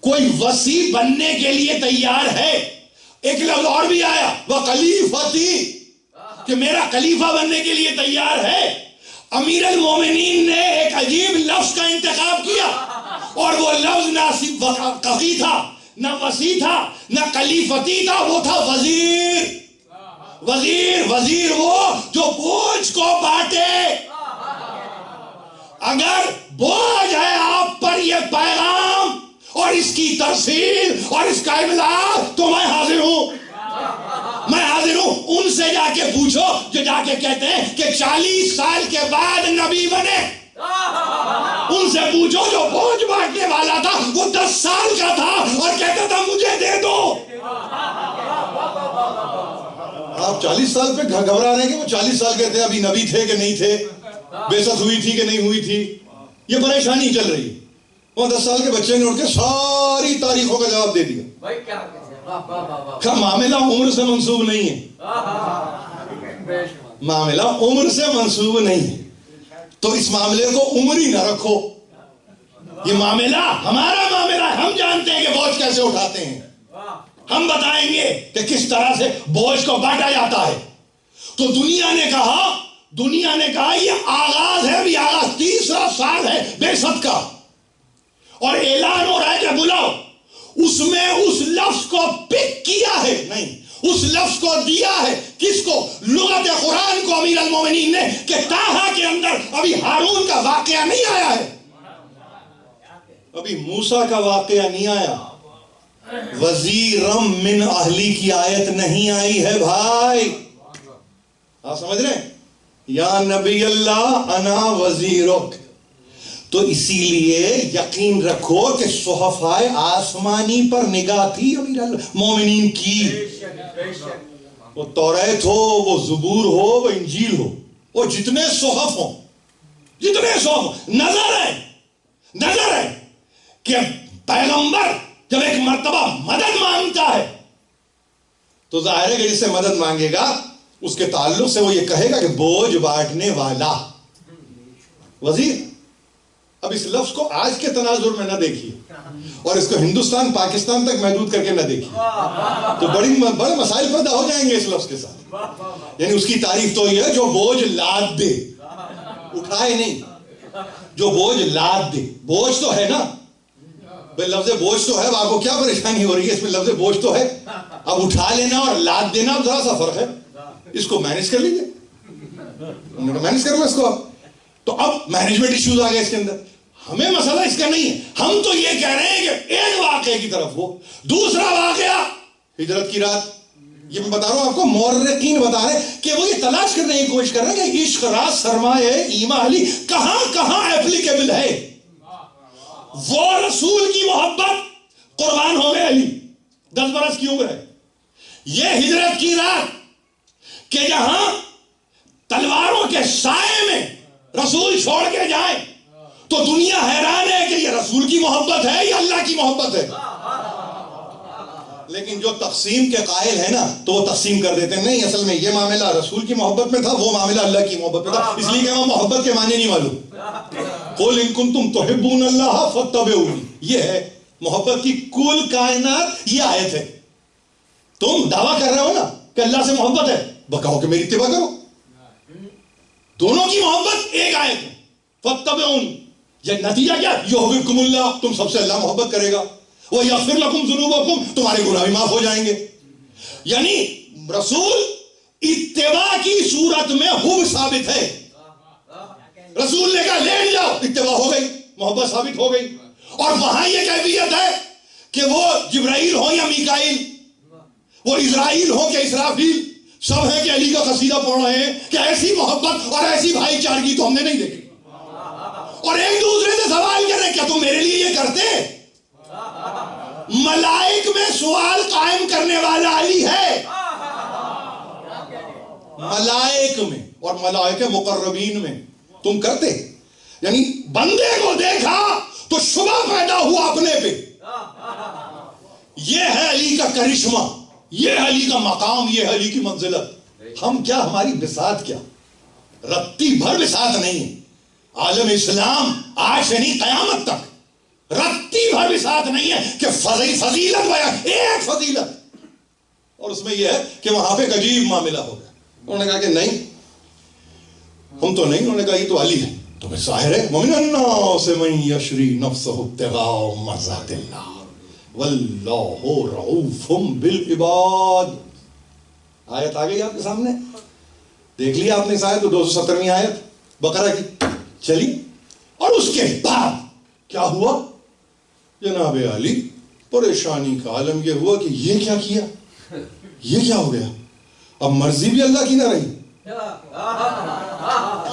Speaker 2: کوئی وسیع بننے کے لیے تیار ہے۔ ایک لفظ اور بھی آیا وَخَلِيفَتِي، کہ میرا خلیفہ بننے کے لیے تیار ہے۔ امیر المومنین نے ایک عجیب لفظ کا انتخاب کیا، اور وہ لفظ نہ قوی تھا، نہ وسیع تھا، نہ خلیفتی تھا، وہ تھا وزیر۔ وزیر، وزیر وہ جو بوجھ کو بانٹے۔ اگر بوجھ ہے آپ پر یہ پیغام اور اس کی ترسیل اور اس کا ابلاغ تو میں حاضر ہوں، میں حاضر ہوں۔ ان سے جا کے پوچھو جو جا کے کہتے ہیں کہ 40 سال کے بعد نبی بنے، ان سے پوچھو جو بوجھ بانٹنے والا تھا وہ 10 سال کا تھا اور کہتا تھا مجھے دے دو۔
Speaker 1: آپ 40 سال پہ گھبرا رہے ہیں کہ وہ 40 سال کے تھے، ابھی نبی تھے کہ نہیں تھے، بعثت ہوئی تھی کہ نہیں ہوئی تھی، یہ پریشانی چل رہی ہے۔ وہ 10 سال کے بچے نے اٹھ کے ساری تاریخوں کا جواب دے دیا کہ معاملہ عمر سے منسوب نہیں ہے، معاملہ عمر سے منسوب نہیں ہے، تو اس معاملے کو عمری نہ رکھو، یہ معاملہ ہمارا معاملہ ہے، ہم جانتے ہیں کہ بوجھ کیسے اٹھاتے ہیں، ہم بتائیں گے کہ کس طرح سے بوجھ کو بانٹا جاتا ہے۔ تو دنیا نے کہا یہ آغاز ہے، بھی آغاز 3 سال ہے بعثت کا، اور اعلان ہو رہا ہے کہ بلاؤ۔ اس میں اس لفظ کو پک کیا ہے، نہیں، اس لفظ کو دیا ہے کس کو؟ لغت قرآن کو، امیر المومنین نے، کہ تاہا کے اندر ابھی ہارون کا واقعہ نہیں آیا ہے، ابھی موسیٰ کا واقعہ نہیں آیا، وزیرم من اہلی کی آیت نہیں آئی ہے بھائی، آپ سمجھ رہے ہیں؟ یا نبی اللہ انا وزیرک۔ تو اسی لیے یقین رکھو کہ صحفائے آسمانی پر نگاہ تھی امیر المومنین کی، وہ توریت ہو، وہ زبور ہو، وہ انجیل ہو، وہ جتنے صحف ہوں، جتنے صحف، نظر ہے کہ پیغمبر جب ایک مرتبہ مدد مانگتا ہے تو ظاہر ہے کہ جس سے مدد مانگے گا اس کے تعلق سے وہ یہ کہے گا کہ بوجھ بانٹنے والا، وزیر۔ اب اس لفظ کو آج کے تناظر میں نہ دیکھیے، اور اس کو ہندوستان پاکستان تک محدود کر کے نہ دیکھیے، تو بڑے مسائل پیدا ہو جائیں گے اس لفظ کے ساتھ۔ یعنی اس کی تعریف تو یہ ہے جو بوجھ لاد دے، اٹھائے نہیں، جو بوجھ لاد دے۔ بوجھ تو ہے نا بھائی، لفظ بوجھ تو ہے، اب آپ کو کیا پریشانی ہو رہی ہے؟ اس میں لفظ بوجھ تو ہے، اب اٹھا لینا اور لاد دینا ذرا سا فرق ہے، اس کو مینج کر لیجیے، مینج کر لو اس کو۔ تو اب مینجمنٹ ایشوز آ گئے اس کے اندر، ہمیں مسئلہ اس کا نہیں ہے، ہم تو یہ کہہ رہے ہیں کہ ایک واقعے کی طرف ہو۔ دوسرا واقعہ ہجرت کی رات، یہ میں بتا رہا ہوں آپ کو، مورخین بتا رہے ہیں کہ وہ یہ تلاش کرنے کی کوشش کر رہے ہیں کہ عشق راز سرمایہ ایمان علی کہاں کہاں ایپلیکیبل ہے۔ وہ رسول کی محبت، قربان ہو گئے علی، 10 برس کی عمر ہے، یہ ہجرت کی رات کہ جہاں تلواروں کے سائے میں رسول چھوڑ کے جائیں تو دنیا حیران ہے کہ یہ رسول کی محبت ہے یا اللہ کی محبت ہے۔ لیکن جو تقسیم کے قائل ہے نا تو وہ تقسیم کر دیتے ہیں، نہیں اصل میں یہ معاملہ رسول کی محبت میں تھا، وہ معاملہ اللہ کی محبت میں تھا، اس لیے کہ وہ محبت کے معنی نہیں معلوم۔ قُلْ إِن كُنتُمْ تُحِبُّونَ اللَّهَ فَاتَّبِعُونِی، یہ ہے محبت کی کل کائنات، یہ آیت ہے۔ تم دعویٰ کر رہے ہو نا کہ اللہ سے محبت ہے، بکاؤ کہ میری اتباع کرو،
Speaker 2: دونوں کی محبت ایک آیت میں، فَاتَّبِعُونِ، یہ نتیجہ کیا؟ یحببکم اللہ، تم سب سے اللہ محبت کرے گا، وَیَغْفِرْ لَکُمْ ذُنُوبَکُمْ، تمہارے گناہ بھی معاف ہو جائیں گے. یعنی رسول اتباع کی صورت میں حب ثابت ہے. رسول نے کہا لیٹ جاؤ، اتباع ہو گئی، محبت ثابت ہو گئی. اور وہاں یہ کیفیت ہے کہ وہ جبرائیل ہو یا میکائیل، وہ اسرائیل ہو کہ اسرافیل، سب ہیں کہ علی کا قصیدہ پڑھ رہے ہیں کہ ایسی محبت اور ایسی بھائی چارگی تو ہم نے نہیں دیکھی. اور ایک دوسرے سے سوال کر رہے ہیں کیا تم میرے لیے یہ کرتے؟ ملائک میں سوال قائم کرنے والا علی ہے، ملائک میں اور ملائک مقربین میں. تم کرتے؟ یعنی بندے کو دیکھا تو شبہ پیدا ہوا اپنے پہ. یہ ہے علی کا کرشمہ، یہ ہے علی کا مقام، یہ ہے علی کی منزلت. ہم کیا، ہماری بساط کیا؟ رتی بھر بساط نہیں ہے. عالم اسلام آج سے نہیں قیامت تک رتی بھر بساط نہیں ہے کہ فضیلت بیان، ایک فضیلت، اور اس میں یہ ہے کہ وہاں پہ ایک عجیب معاملہ ہو گیا. انہوں نے کہا کہ نہیں، ہم تو نہیں. انہوں نے کہا یہ تو علی ہے. تو میں ظاہر ہے وَمِنَ النَّاسِ مَن يَشْرِي نَفْسَهُ ابْتِغَاءَ مَرْضَاتِ اللَّهِ وَاللَّهُ رَءُوفٌ بِالْعِبَادِ. آیت آ گئی آپ کے سامنے، دیکھ لیا آپ نے اس آیت کو، 270ویں آیت بقرہ کی چلی. اور اس کے بعد کیا ہوا؟ جناب علی پریشانی کا عالم یہ ہوا کہ یہ کیا کیا، یہ کیا ہو گیا؟ اب مرضی بھی اللہ کی نہ رہی.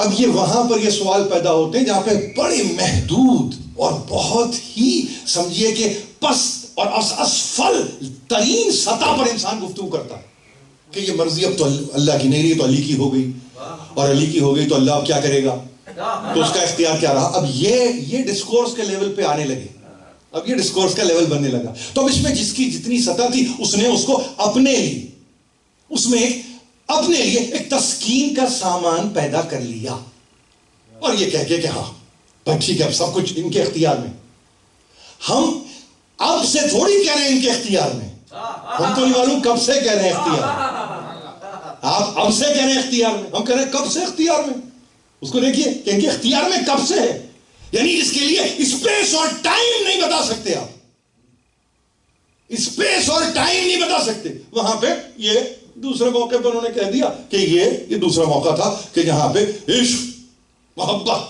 Speaker 2: اب یہ وہاں پر یہ سوال پیدا ہوتے ہیں جہاں پہ بڑے محدود اور بہت ہی سمجھیے کہ پست اور اسفل ترین سطح پر انسان گفتگو کرتا ہے کہ یہ مرضی اب تو اللہ کی نہیں رہی، تو علی کی ہو گئی، اور علی کی ہو گئی تو اللہ اب کیا کرے گا، تو اس کا اختیار کیا رہا. اب یہ ڈسکورس کے لیول پہ آنے لگے، اب یہ ڈسکورس کا لیول بننے لگا. تو اب اس میں جس کی جتنی سطح تھی اس نے اس کو اپنے لیے، اس میں اپنے لیے ایک تسکین کا سامان پیدا کر لیا. اور یہ کہہ کے کہ ہاں بھائی ٹھیک ہے اب سب کچھ ان کے اختیار میں. ہم اب سے تھوڑی کہہ رہے ہیں ان کے اختیار میں، ہم تو نہیں معلوم کب سے کہہ رہے ہیں اختیار میں. آپ اب سے کہہ رہے ہیں اختیار میں، ہم کہہ رہے ہیں کب سے اختیار میں. اس کو دیکھیے کہ ان کے اختیار میں کب سے ہے، یعنی اس کے لیے اسپیس اور ٹائم نہیں بتا سکتے آپ، اسپیس اور ٹائم نہیں بتا سکتے. وہاں پہ یہ دوسرے موقع پہ انہوں نے کہہ دیا کہ یہ دوسرا موقع تھا کہ جہاں پہ عشق محبت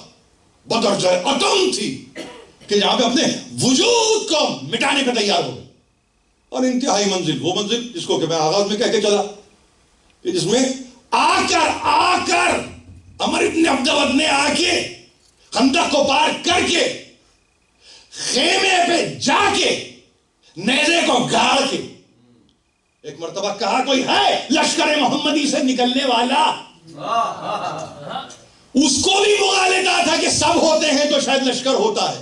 Speaker 2: بدرجہ اتم تھی، کہ جہاں پہ اپنے وجود کو مٹانے پہ تیار ہو گئے. اور انتہائی منزل، وہ منزل جس کو کہ میں آغاز میں کہہ کے چلا کہ جس میں آ کر عمر ابن عبدود نے آ کے خندق کو پار کر کے خیمے پہ جا کے نیزے کو گاڑ کے ایک مرتبہ کہا کوئی ہے لشکر محمدی سے نکلنے والا. اس کو بھی مغالطہ تھا کہ سب ہوتے ہیں تو شاید لشکر ہوتا ہے،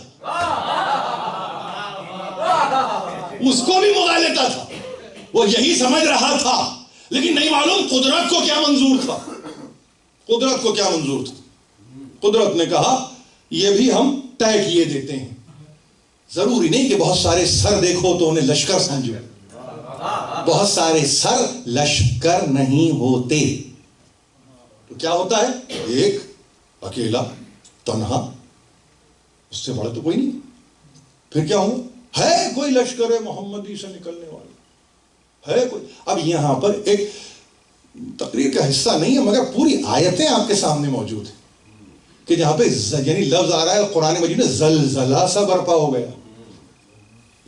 Speaker 2: اس کو بھی مغالطہ تھا، وہ یہی سمجھ رہا تھا، لیکن نہیں معلوم قدرت کو کیا منظور تھا. قدرت کو کیا منظور تھا؟ قدرت نے کہا یہ بھی ہم طے کیے دیتے ہیں، ضروری نہیں کہ بہت سارے سر دیکھو تو انہیں لشکر سمجھو، بہت سارے سر لشکر نہیں ہوتے. تو کیا ہوتا ہے؟ ایک اکیلا تنہا، اس سے بڑا تو کوئی نہیں. پھر کیا ہوا؟ ہے کوئی لشکر محمدی سے نکلنے والا، ہے کوئی. اب یہاں پر ایک تقریر کا حصہ نہیں ہے مگر پوری آیتیں آپ کے سامنے موجود ہیں کہ جہاں پہ یعنی لفظ آ رہا ہے قرآن مجید میں زلزلہ سا برپا ہو گیا.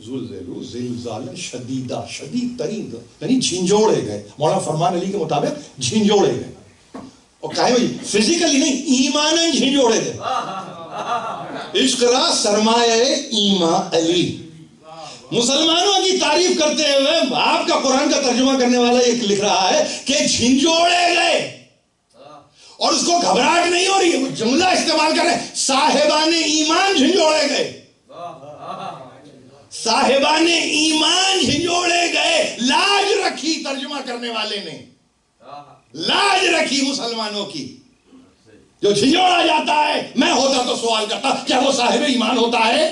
Speaker 2: زلزلو زلزالا شدیدہ، شدید ترین، یعنی جھنجھوڑے گئے. مولانا فرمان علی کے مطابق جھنجھوڑے گئے، اور کہے بھائی فزیکلی نہیں، ایماناً جھنجھوڑے گئے. عشق را سرمایہ ایمان علی. مسلمانوں کی تعریف کرتے ہوئے آپ کا قرآن کا ترجمہ کرنے والا یہ لکھ رہا ہے کہ جھنجھوڑے گئے، اور اس کو گھبراہٹ نہیں ہو رہی ہے، وہ جملہ استعمال کر رہے ہیں صاحبان ایمان جھنجھوڑے گئے، صاحبان ایمان جھنجھوڑے گئے. لاج رکھی ترجمہ کرنے والے نے، لاج رکھی مسلمانوں کی. جو جھنجھوڑا جاتا ہے، میں ہوتا تو سوال کرتا کیا وہ صاحب ایمان ہوتا ہے؟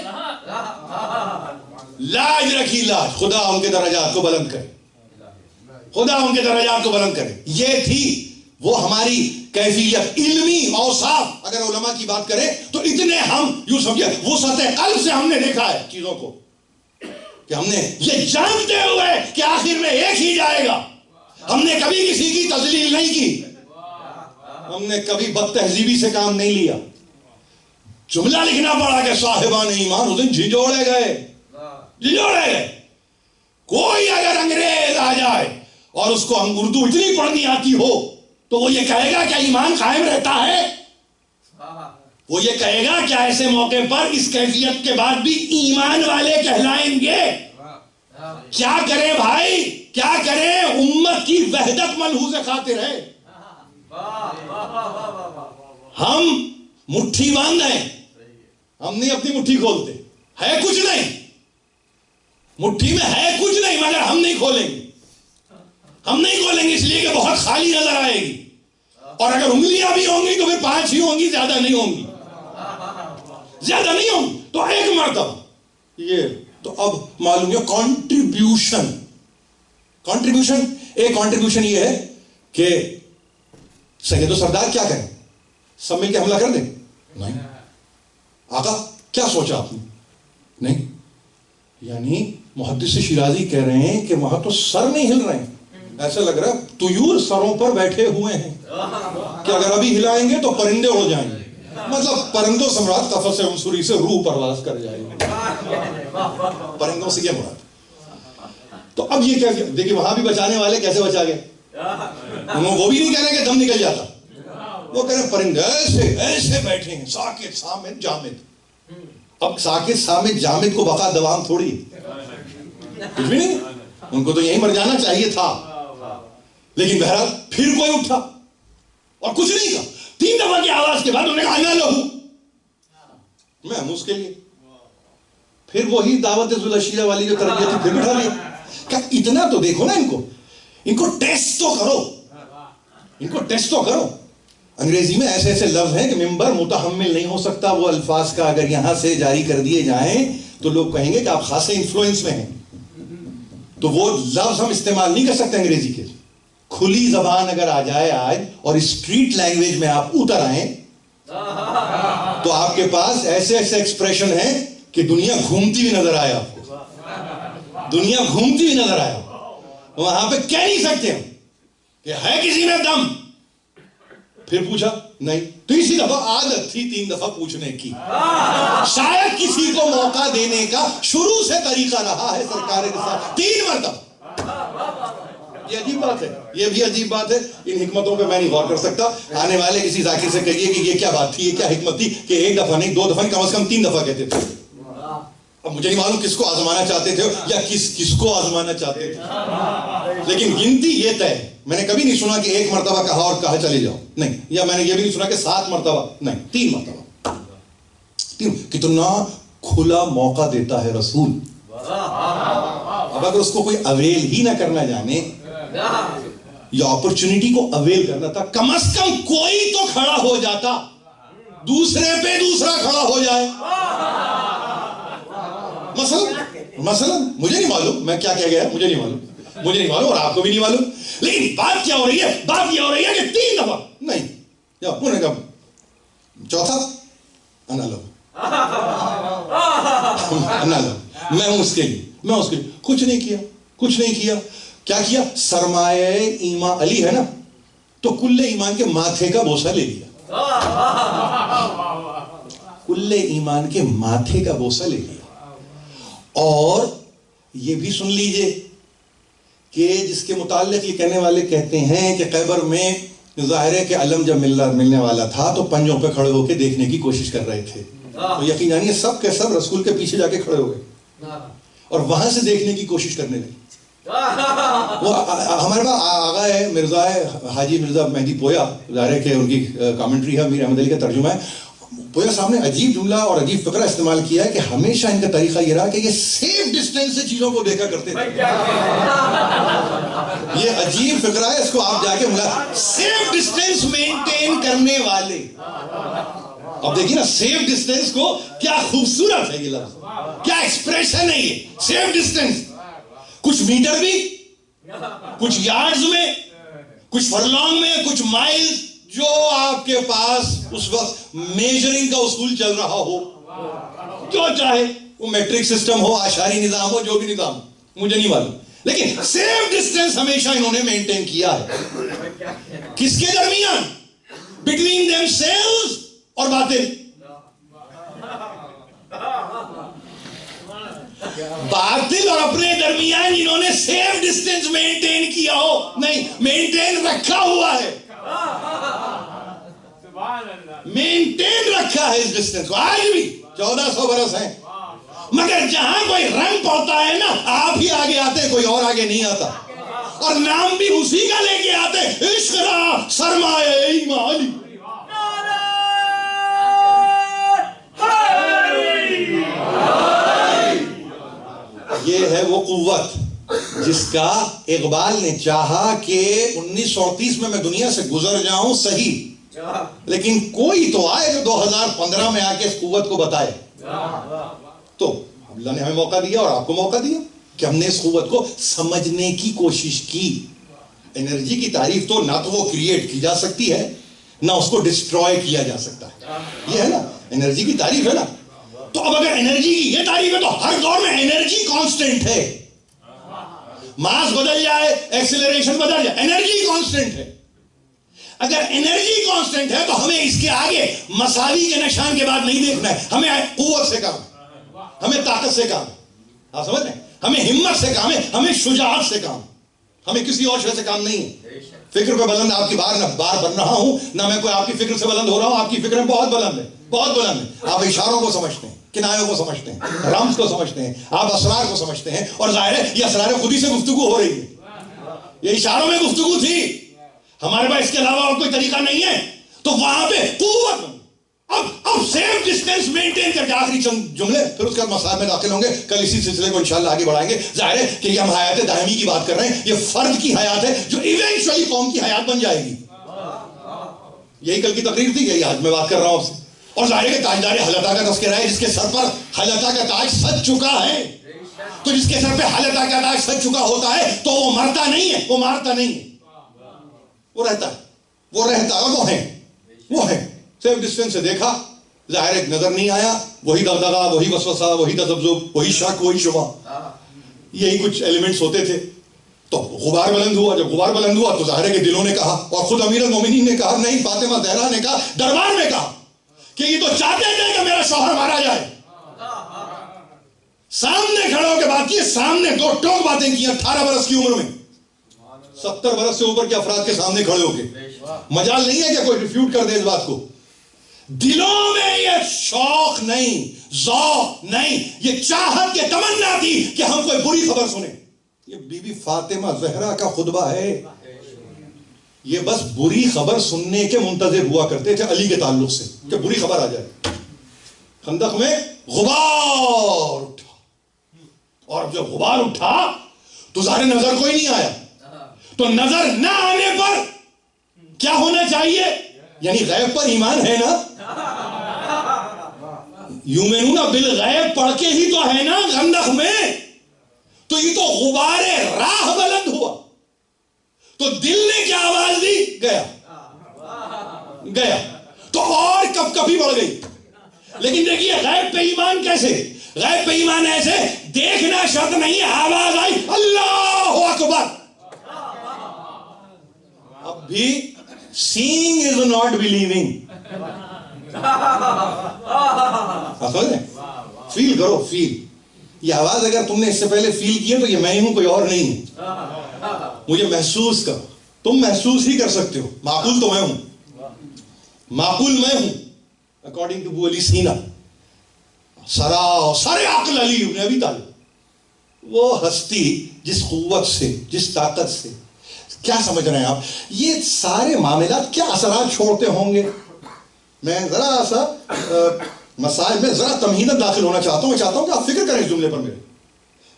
Speaker 2: لاج رکھی، لاج. خدا ان کے درجات کو بلند کرے، خدا ان کے درجات کو بلند کرے. یہ تھی وہ ہماری کیفیت، علمی اوصاف اگر علماء کی بات کریں تو اتنے ہم یوں سمجھے وسعت قلب سے ہم نے دیکھا ہے چیزوں کو کہ ہم نے یہ جانتے ہوئے کہ آخر میں ایک ہی جائے گا، ہم نے کبھی کسی کی تذلیل نہیں کی، ہم نے کبھی بد تہذیبی سے کام نہیں لیا. جملہ لکھنا پڑا کہ صاحبان ایمان اس دن جھنجھوڑے گئے. کوئی اگر انگریز آ جائے اور اس کو اردو اتنی پڑھنی آتی ہو تو وہ یہ کہے گا کیا ایمان قائم رہتا ہے؟ وہ یہ کہے گا کیا ایسے موقع پر اس کیفیت کے بعد بھی ایمان والے کہلائیں گے؟ کیا کریں بھائی، کیا کریں؟ امت کی وحدت ملحوظ خاطر ہے. ہم مٹھی باندھ ہیں، ہم نہیں اپنی مٹھی کھولتے. ہے کچھ نہیں مٹھی میں، ہے کچھ نہیں، مگر ہم نہیں کھولیں گے. ہم نہیں کھولیں گے اس لیے کہ بہت خالی نظر آئے گی، اور اگر انگلیاں بھی ہوں گی تو پھر 5 ہی ہوں گی، زیادہ نہیں ہوں گی. تو ایک مرتبہ یہ تو اب معلوم ہے کنٹریبیوشن. ایک کنٹریبیوشن یہ ہے کہ سید و سردار کیا کریں؟ سب مل کے حملہ کر دیں؟ نہیں. آقا کیا سوچا آپ نے؟ نہیں. یعنی محدث شیرازی کہہ رہے ہیں کہ وہاں تو سر نہیں ہل رہے ہیں، ایسا لگ رہا ہے طیور سروں پر بیٹھے ہوئے ہیں کہ اگر ابھی ہلائیں گے تو پرندے اڑ جائیں گے. مطلب پرندوں سے مراد قفس عنصری سے روح پرواز کر جائے گی، پرندوں سے یہ مراد. تو اب یہ کیا دیکھیں وہاں بھی بچانے والے کیسے بچا گئے. وہ بھی نہیں کہہ رہے کہ دم نکل جاتا، وہ کہہ رہے پرندے ایسے ایسے بیٹھے ہیں ساکت سامت جامد. اب ساکت سامت جامد کو بقا دوام تھوڑی، کچھ بھی نہیں، ان کو تو یہی مر جانا چاہیے تھا. لیکن بہرحال پھر کوئی اٹھا اور کچھ نہیں کہا. 3 دفعہ کی آواز کے بعد انہوں نے کہا نہ لہو میں ہم اس کے لیے. پھر وہی دعوت ذوالشیرہ والی جو تربیت تھی پھر بٹھا لیا. کہ اتنا تو دیکھو نا، ان کو ٹیسٹ تو کرو. انگریزی میں ایسے ایسے لفظ ہیں کہ ممبر متحمل نہیں ہو سکتا وہ الفاظ کا. اگر یہاں سے جاری کر دیے جائیں تو لوگ کہیں گے کہ آپ خاصے انفلوئنس میں ہیں. تو وہ لفظ ہم استعمال نہیں کر سکتے انگریزی کے. کھلی زبان اگر آ جائے آج اور اسٹریٹ لینگویج میں آپ اتر آئیں تو آپ کے پاس ایسے ایسے ایکسپریشن ہیں کہ دنیا گھومتی ہوئی نظر آئے. آپ کو دنیا گھومتی ہوئی نظر آئے. وہاں پہ کہہ نہیں سکتے ہم کہ ہے کسی میں دم. پھر پوچھا نہیں. تیسری دفعہ عادت تھی 3 دفعہ پوچھنے کی. شاید کسی کو موقع دینے کا شروع سے طریقہ رہا ہے سرکار کے ساتھ. 3 مرتبہ. یہ عجیب بات ہے، یہ بھی عجیب بات ہے. ان حکمتوں پہ میں نہیں غور کر سکتا. آنے والے کسی ذاکر سے کہیے کہ یہ کیا بات تھی، یہ کیا حکمت تھی کہ 1 دفعہ نہیں 2 دفعہ نہیں، کم از کم 3 دفعہ کہتے تھے. اب مجھے نہیں معلوم کس کو آزمانا چاہتے تھے یا کس کو آزمانا چاہتے تھے، لیکن گنتی یہ طے. میں نے کبھی نہیں سنا کہ 1 مرتبہ کہا اور کہا چلے جاؤ، نہیں. یا میں نے یہ بھی نہیں سنا کہ 7 مرتبہ، نہیں، 3 مرتبہ. 3. کتنا کھلا موقع دیتا ہے رسول. اب اگر اس کو کوئی اویل ہی نہ کرنا جانے یا اپرچونٹی کو اویل کرنا تھا، کم از کم کوئی تو کھڑا ہو جاتا، دوسرے پہ دوسرا کھڑا ہو جائے. مثلا مجھے نہیں معلوم میں کیا کہہ گیا، مجھے نہیں معلوم اور آپ کو بھی نہیں معلوم. لیکن بات کیا ہو رہی ہے؟ بات یہ ہو رہی ہے کہ 3 دفعہ نہیں، یا انہوں نے کہا چوتھا انا لو میں ہوں اس کے لیے کچھ نہیں کیا. کیا کیا؟ سرمایہ ایمان علی ہے نا، تو کل ایمان کے ماتھے کا بوسہ لے لیا. کل ایمان کے ماتھے کا بوسہ لے لیا. اور یہ بھی سن لیجئے کہ جس کے متعلق یہ کہنے والے کہتے ہیں کہ خیبر میں ظاہر ہے کہ علم جب ملنے والا تھا تو پنجوں پہ کھڑے ہو کے دیکھنے کی کوشش کر رہے تھے. تو یقین جانیے سب کے سب رسول کے پیچھے جا کے کھڑے ہو گئے اور وہاں سے دیکھنے کی کوشش کرنے لگے. وہ ہمارے پاس آغا ہے مرزا ہے حاجی مرزا مہدی پویا، ظاہر ہے کہ ان کی کامنٹری ہے، میر احمد علی کا ترجمہ ہے. پویا صاحب نے عجیب جملہ اور عجیب فقرہ استعمال کیا ہے کہ ہمیشہ ان کا طریقہ یہ رہا کہ یہ سیف ڈسٹینس سے چیزوں کو دیکھا کرتے تھے. یہ عجیب فقرہ ہے، اس کو آپ جا کے ملا سیف ڈسٹینس مینٹین کرنے والے. اب دیکھیے نا سیف ڈسٹینس کو کیا خوبصورت ہے یہ لفظ، کیا ایکسپریشن ہے یہ سیف ڈسٹینس. کچھ میٹر بھی، کچھ یارڈز میں، کچھ فرلانگ میں، کچھ مائل، جو آپ کے پاس اس وقت میجرنگ کا اصول چل رہا ہو، جو چاہے وہ میٹرک سسٹم ہو، آشاری نظام ہو، جو بھی نظام ہو، مجھے نہیں معلوم، لیکن سیف ڈسٹینس ہمیشہ انہوں نے مینٹین کیا ہے. کس کے درمیان؟ بٹوین دیم سیلز اور باطل. باطل اور اپنے درمیان انہوں نے سیف ڈسٹینس مینٹین کیا ہو نہیں، مینٹین رکھا ہوا ہے، مینٹین رکھا ہے اس ڈسٹینس کو. آج بھی 1400 برس ہیں، مگر جہاں کوئی رنگ پڑتا ہے نا، آپ ہی آگے آتے، کوئی اور آگے نہیں آتا، اور نام بھی اسی کا لے کے آتے، عشق را سرمایہ ایمان علی. یہ ہے وہ قوت جس کا اقبال نے چاہا کہ 1938 میں دنیا سے گزر جاؤں، صحیح، لیکن کوئی تو آئے جو 2015 میں آ کے اس قوت کو بتائے. تو اللہ نے ہمیں موقع دیا اور آپ کو موقع دیا کہ ہم نے اس قوت کو سمجھنے کی کوشش کی. انرجی کی تعریف تو نہ تو وہ کریٹ کی جا سکتی ہے، نہ اس کو ڈسٹروائے کیا جا سکتا ہے. یہ ہے نا انرجی کی تعریف، ہے نا. تو اب اگر انرجی کی یہ تعریف ہے تو ہر دور میں انرجی کانسٹنٹ ہے. ماس بدل جائے، ایکسیلریشن بدل جائے، انرجی کانسٹنٹ ہے. اگر انرجی کانسٹنٹ ہے تو ہمیں اس کے آگے مساوی کے نشان کے بعد نہیں دیکھنا ہے. ہمیں قوت سے کام ہے، ہمیں طاقت سے کام ہے. آپ سمجھ رہے ہیں؟ ہمیں ہمت سے کام ہے، ہمیں شجاعت سے کام ہے، ہمیں کسی اور شے سے کام نہیں ہے. فکر پہ بلند آپ کی بار بن رہا ہوں، نہ میں کوئی آپ کی فکر سے بلند ہو رہا ہوں. آپ کی فکریں بہت بلند ہیں، بہت بلند ہیں. آپ اشاروں کو سمجھتے ہیں، کنایوں کو سمجھتے ہیں، رمز کو سمجھتے ہیں، آپ اسرار کو سمجھتے ہیں، اور ظاہر ہے یہ اسرار خودی سے گفتگو ہو رہی ہے. یہ اشاروں میں گفتگو تھی، ہمارے پاس اس کے علاوہ اور کوئی طریقہ نہیں ہے. تو وہاں پہ قوت. اب سیف ڈسٹینس مینٹین کر کے آخری چند جملے، پھر اس کے بعد مسائل میں داخل ہوں گے. کل اسی سلسلے کو انشاءاللہ آگے بڑھائیں گے. ظاہر ہے کہ یہ ہم حیات دائمی کی بات کر رہے ہیں، یہ فرد کی حیات ہے جو ایونچولی قوم کی حیات بن جائے گی. یہی کل کی تقریر تھی، یہی آج میں بات کر رہا ہوں آپ سے. اور ظاہر ہے کہ تاجدار حلتا کا تذکرہ ہے، جس کے سر پر حلتا کا تاج سج چکا ہے. تو جس کے سر پہ حلتا کا تاج سج چکا ہوتا ہے تو وہ مرتا نہیں ہے، وہ مارتا نہیں ہے، وہ رہتا ہے، وہ رہتا ہے. وہ ہے سیف ڈسٹینس سے دیکھا، ظاہر ایک نظر نہیں آیا، وہی دغدغہ، وہی وسوسہ، وہی تذبذب، وہی شک، وہی شبہ، یہی کچھ ایلیمنٹس ہوتے تھے. تو غبار بلند ہوا. جب غبار بلند ہوا تو ظاہر ہے کہ دلوں نے کہا، اور خود امیر المومنین نے کہا، نہیں، فاطمہ زہرا نے کہا، دربار میں کہا کہ یہ تو چاہتے تھے کہ میرا شوہر مارا جائے. سامنے کھڑے ہو کے بات کی، سامنے دو ٹوک باتیں کی 18 برس کی عمر میں. 70 برس سے اوپر کے افراد کے سامنے کھڑے ہو کے مجال نہیں ہے کہ کوئی ریفیوٹ کر دے اس بات کو. دلوں میں یہ شوق نہیں، ذوق نہیں، یہ چاہت، یہ تمنا تھی کہ ہم کوئی بری خبر سنیں. یہ بی بی فاطمہ زہرا کا خطبہ ہے. یہ بس بری خبر سننے کے منتظر ہوا کرتے تھے علی کے تعلق سے، کہ بری خبر آ جائے. خندق میں غبار اٹھا، اور جب غبار اٹھا تو ظاہر نظر کوئی نہیں آیا. تو نظر نہ آنے پر کیا ہونا چاہیے؟ یعنی غیب پر ایمان ہے نا. یومنون بالغیب پڑھ کے ہی تو ہے نا خندق میں. تو یہ تو غبار راہ بلند ہوا. تو دل نے کیا آواز دی؟ گیا گیا. تو اور کب کبھی بڑھ گئی. لیکن دیکھیے غیب پہ ایمان کیسے؟ غیب پہ ایمان ایسے، دیکھنا شرط نہیں ہے، آواز آئی اللہ اکبر. اب بھی seeing is not believing. فیل کرو، فیل. یہ آواز اگر تم نے اس سے پہلے فیل کی ہے تو یہ میں ہی ہوں، کوئی اور نہیں ہے. مجھے محسوس کرو. تم محسوس ہی کر سکتے ہو. معقول تو میں ہوں، معقول میں ہوں اکارڈنگ ٹو ابو علی سینا. سارے عقل علی ابن ابی طالب، وہ ہستی جس قوت سے، جس طاقت سے. کیا سمجھ رہے ہیں آپ؟ یہ سارے معاملات کیا اثرات چھوڑتے ہوں گے؟ میں ذرا سا مسائل میں ذرا تمہیداً داخل ہونا چاہتا ہوں. میں چاہتا ہوں کہ آپ فکر کریں اس جملے پر میرے.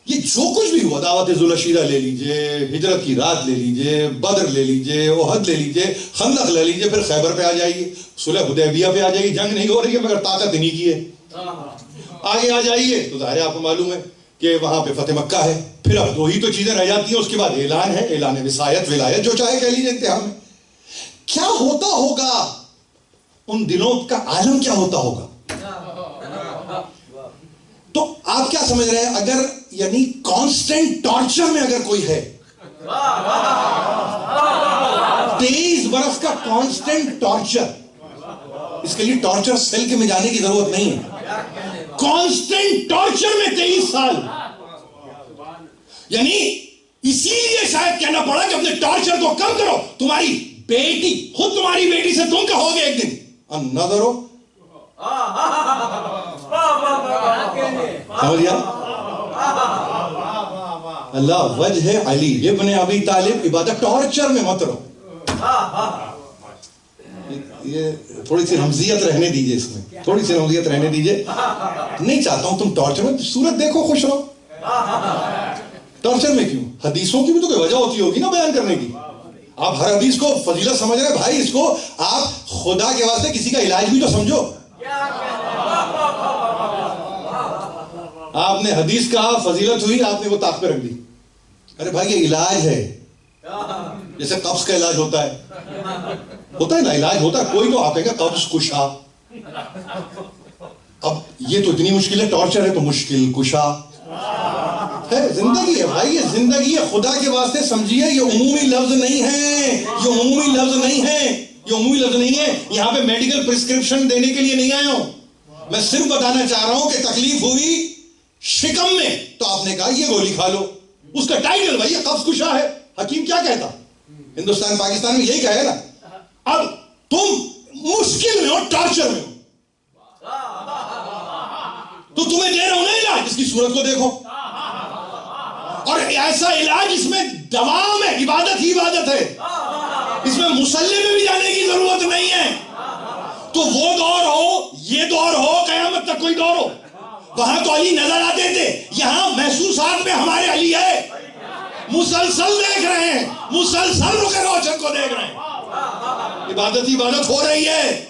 Speaker 2: یہ جو کچھ بھی ہوا، دعوت ذوالعشیرہ لے لیجئے، ہجرت کی رات لے لیجئے، بدر لے لیجئے، احد لے لیجئے، خندق لے لیجئے، پھر خیبر پہ آ جائیے، صلح حدیبیہ پہ آ جائیے. جنگ نہیں ہو رہی ہے مگر طاقت انہی کی ہے. آگے آ جائیے تو ظاہر ہے آپ کو معلوم ہے
Speaker 1: کہ وہاں پہ فتح مکہ ہے. پھر اب 2 ہی تو چیزیں رہ جاتی ہیں. اس کے بعد اعلان ہے, اعلان وصایت ولایت جو چاہے کہہ لیجیے انتہا میں. کیا ہوتا ہوگا ان دنوں کا عالم, کیا ہوتا ہوگا؟ تو آپ کیا سمجھ رہے ہیں, اگر یعنی کانسٹنٹ ٹارچر میں اگر کوئی ہے, 23 برس کا کانسٹنٹ ٹارچر, اس کے لیے ٹارچر سیل میں جانے کی ضرورت نہیں ہے. کانسٹنٹ ٹارچر میں 23 سال, یعنی اسی لیے شاید کہنا پڑا کہ اپنے ٹارچر کو کم کرو. تمہاری بیٹی, خود تمہاری بیٹی سے تم کہو گے ایک دن نظر ہو, سمجھیا؟ اللہ وجہ علی ابن ابی طالب عبادت, ٹارچر میں مت رہو. یہ تھوڑی سی رمزیت رہنے دیجئے, اس میں تھوڑی سی رمزیت رہنے دیجئے. نہیں چاہتا ہوں تم ٹارچر میں, صورت دیکھو خوش رہو. ٹارچر میں کیوں؟ حدیثوں کی بھی تو کوئی وجہ ہوتی ہوگی نا بیان کرنے کی. آپ ہر حدیث کو فضیلت سمجھ رہے ہیں بھائی, اس کو آپ خدا کے واسطے کسی کا علاج بھی تو سمجھو. آپ نے حدیث کہا, فضیلت ہوئی, آپ نے وہ طاق پہ رکھ دی. ارے بھائی یہ علاج ہے, جیسے قبض کا علاج ہوتا ہے نا, علاج ہوتا ہے. کوئی تو آپ کہے گا قبض کشا, اب یہ تو اتنی مشکل ہے, ٹارچر ہے تو مشکل کشا ہے. زندگی ہے بھائی, یہ زندگی ہے. خدا کے واسطے سمجھیے, یہ عمومی لفظ نہیں ہے, یہ عمومی لفظ نہیں ہے, یہ عمومی لفظ نہیں ہے. یہاں پہ میڈیکل پرسکرپشن دینے کے لیے نہیں آیا ہوں. میں صرف بتانا چاہ رہا ہوں کہ تکلیف ہوئی شکم میں تو آپ نے کہا یہ گولی کھا لو. اس کا ٹائٹل بھائی قبض کشا ہے. حکیم کیا کہتا؟ ہندوستان پاکستان میں یہی کہے نا. اب تم مشکل میں ہو, ٹارچر میں ہو, تو تمہیں دے رہا ہوں نا علاج, اس کی صورت کو دیکھو. اور ایسا علاج اس میں دوام ہے, عبادت ہی عبادت ہے, اس میں مصلی میں بھی جانے کی ضرورت نہیں ہے. تو وہ دور ہو, یہ دور ہو, قیامت تک کوئی دور ہو, وہاں تو علی نظر آتے تھے, یہاں محسوسات میں ہمارے علی ہے. مسلسل دیکھ رہے ہیں, مسلسل رخ روشن کو دیکھ رہے ہیں. عبادت ہی عبادت ہو رہی ہے.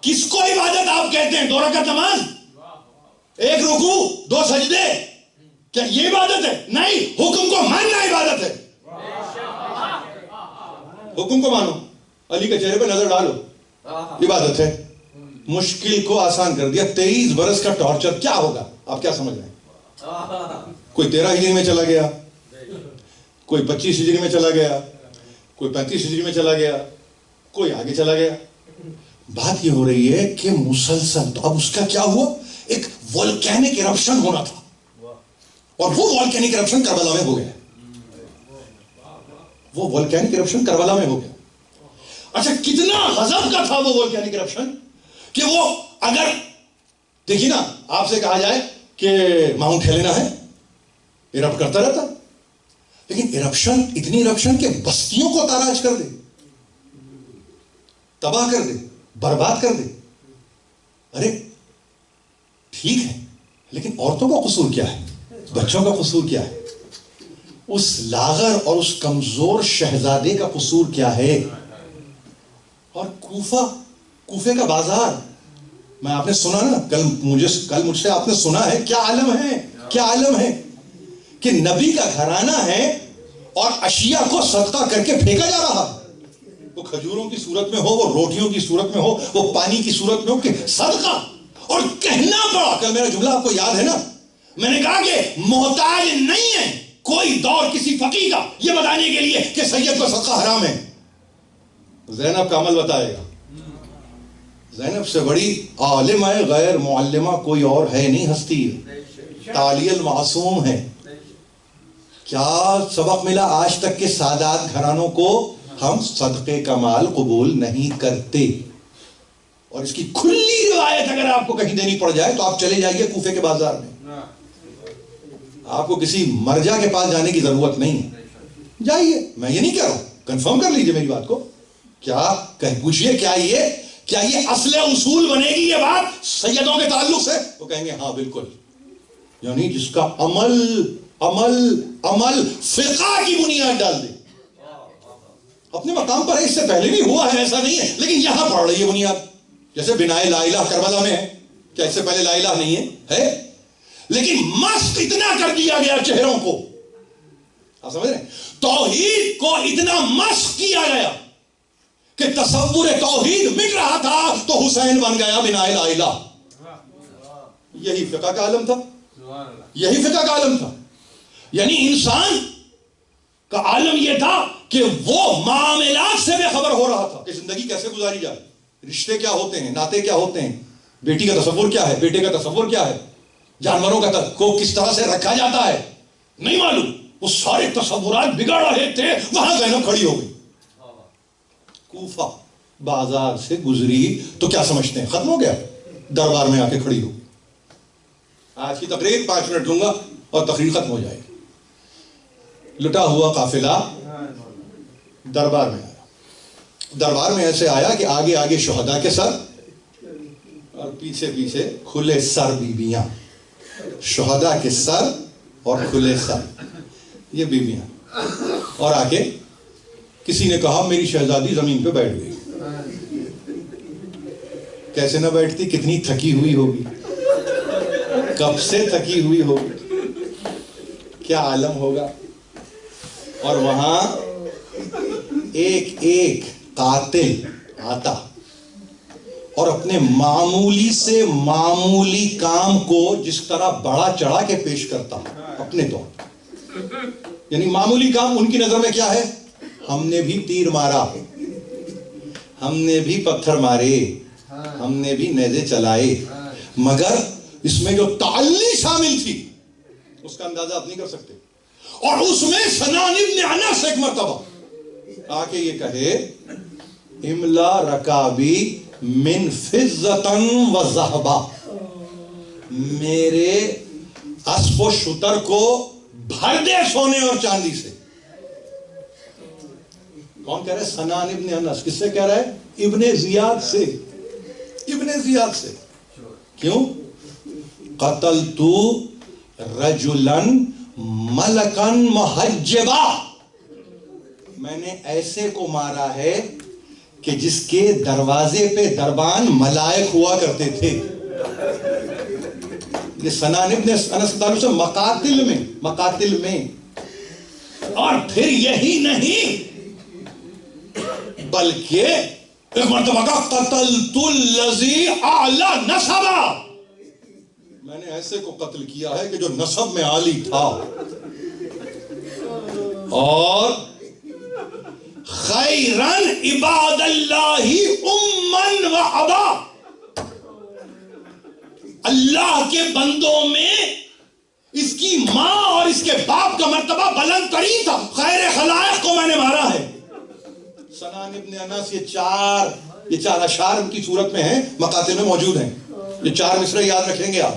Speaker 1: کس کو عبادت آپ کہتے ہیں؟ 2 رکعت نماز, 1 رکوع, 2 سجدے, کیا یہ عبادت ہے؟ نہیں, حکم کو ماننا عبادت ہے. حکم کو مانو, علی کے چہرے پہ نظر ڈالو, عبادت ہے. مشکل کو آسان کر دیا. 23 برس کا ٹارچر, کیا ہوگا آپ کیا سمجھ رہے ہیں؟ کوئی 13 ہجری میں چلا گیا, کوئی 25 ہجری میں چلا گیا, کوئی 35 ہجری میں چلا گیا, کوئی آگے چلا گیا. بات یہ ہو رہی ہے کہ مسلسل. تو اب اس کا کیا ہوا؟ ایک والکینک ایرپشن ہونا تھا, اور وہ والکینک ایرپشن کربلا میں ہو گیا. وہ والکینک ایرپشن کربلا میں ہو گیا. اچھا کتنا غضب کا تھا وہ والکینک ایرپشن, کہ وہ اگر دیکھیے نا, آپ سے کہا جائے کہ ماؤنٹ ہیلینا ہے, ایرپٹ کرتا رہتا, لیکن ایرپشن, اتنی ایرپشن کہ بستیوں کو تاراج کر دے, تباہ کر دے, برباد کر دے. ارے ٹھیک ہے, لیکن عورتوں کا قصور کیا ہے, بچوں کا قصور کیا ہے, اس لاغر اور اس کمزور شہزادے کا قصور کیا ہے؟ اور کوفے کا بازار, میں آپ نے سنا نا کل مجھ سے آپ نے سنا ہے, کیا عالم ہے, کیا عالم ہے کہ نبی کا گھرانہ ہے اور اشیاء کو صدقہ کر کے پھینکا جا رہا. وہ کھجوروں کی صورت میں ہو, وہ روٹیوں کی صورت میں ہو, وہ پانی کی صورت میں ہو, کہ صدقہ. اور کہنا پڑا, کل میرا جملہ آپ کو یاد ہے نا, میں نے کہا کہ محتاج نہیں ہے کوئی دور کسی فقیہ کا یہ بتانے کے لیے کہ سید کو صدقہ حرام ہے. زینب کا عمل بتائے گا. زینب سے بڑی عالمہ غیر معلمہ کوئی اور ہے نہیں ہستی, تعالی المعصوم ہے. کیا سبق ملا آج تک کے سادات گھرانوں کو؟ ہم صدقے کا مال قبول نہیں کرتے. اور اس کی کھلی روایت اگر آپ کو کہیں دینی پڑ جائے تو آپ چلے جائیے کوفے کے بازار میں, آپ کو کسی مرجع کے پاس جانے کی ضرورت نہیں ہے. جائیے, میں یہ نہیں کہہ رہا ہوں, کنفرم کر لیجئے میری بات کو. کیا پوچھئے, کیا یہ اصل اصول بنے گی یہ بات سیدوں کے تعلق سے؟ وہ کہیں گے ہاں بالکل. یعنی جس کا عمل فقہ کی بنیاد ڈال دے. اپنے مقام پر ہے, اس سے پہلے بھی ہوا ہے, ایسا نہیں ہے, لیکن یہاں پڑ رہی ہے بنیاد. جیسے بنائے لا الہ کربلا میں ہے, کیا اس سے پہلے لا الہ نہیں ہے؟
Speaker 2: لیکن مسخ اتنا کر دیا گیا چہروں کو، آپ سمجھ رہے ہیں، توحید کو اتنا مسخ کیا گیا کہ تصور توحید مٹ رہا تھا تو حسین بن گیا بنا لا الہ۔ یہی فقہ کا عالم تھا، یہی فقہ کا عالم تھا۔ یعنی انسان کا عالم یہ تھا کہ وہ معاملات سے بے خبر ہو رہا تھا کہ زندگی کیسے گزاری جائے، رشتے کیا ہوتے ہیں، ناطے کیا ہوتے ہیں، بیٹی کا تصور کیا ہے، بیٹے کا تصور کیا ہے، جانوروں کا کو کس طرح سے رکھا جاتا ہے، نہیں معلوم۔ وہ سارے تصورات بگڑ رہے تھے، وہاں زینب کھڑی ہو گئی، کوفہ بازار سے گزری تو کیا سمجھتے ہیں ختم ہو گیا، دربار میں آ کے کھڑی ہو گئی۔ آج کی تقریر 5 منٹ لوں گا اور تقریر ختم ہو جائے گی۔ لٹا ہوا قافلہ دربار میں آیا، دربار میں ایسے آیا کہ آگے آگے شہداء کے سر اور پیچھے پیچھے کھلے سر بیویاں، شہداء کے سر اور کھلے سر یہ بیویاں، اور آگے کسی نے کہا میری شہزادی زمین پہ بیٹھ گئی۔ کیسے نہ بیٹھتی، کتنی تھکی ہوئی ہوگی، کب سے تھکی ہوئی ہوگی، کیا عالم ہوگا۔ اور وہاں ایک ایک قاتل آتا اور اپنے معمولی سے معمولی کام کو جس طرح بڑا چڑھا کے پیش کرتا اپنے طور پر، یعنی معمولی کام ان کی نظر میں کیا ہے، ہم نے بھی تیر مارا، ہم نے بھی پتھر مارے، ہم نے بھی نیزے چلائے، مگر اس میں جو تعلی شامل تھی اس کا اندازہ آپ نہیں کر سکتے۔ اور اس میں سنان ابن انس ایک مرتبہ آ کے یہ کہے املا رکابی من فضتن و ذہبا، میرے اسب و شتر کو بھر دے سونے اور چاندی سے۔ کون کہہ رہا ہے؟ سنان ابن انس۔ کس سے کہہ رہا ہے؟ ابن زیاد سے، ابن زیاد سے۔ کیوں؟ قتلت رجلا ملکا محجبا، میں نے ایسے کو مارا ہے کہ جس کے دروازے پہ دربان ملائک ہوا کرتے تھے۔ یہ سنان ابن انس کے تعلق سے مقاتل میں۔ اور پھر یہی نہیں بلکہ ایک مرتبہ کا قتلت الذی اعلی نسبا، میں نے ایسے کو قتل کیا ہے کہ جو نسب میں عالی تھا، اور خیرن عباد اللہ امن و ابا، اللہ کے بندوں میں اس کی ماں اور اس کے باپ کا مرتبہ بلند ترین تھا، خیر خلائق کو میں نے مارا ہے۔ سنان ابن انس یہ چار اشعار کی صورت میں ہیں، مقاتل میں موجود ہیں، یہ 4 مصرع یاد رکھیں گے آپ۔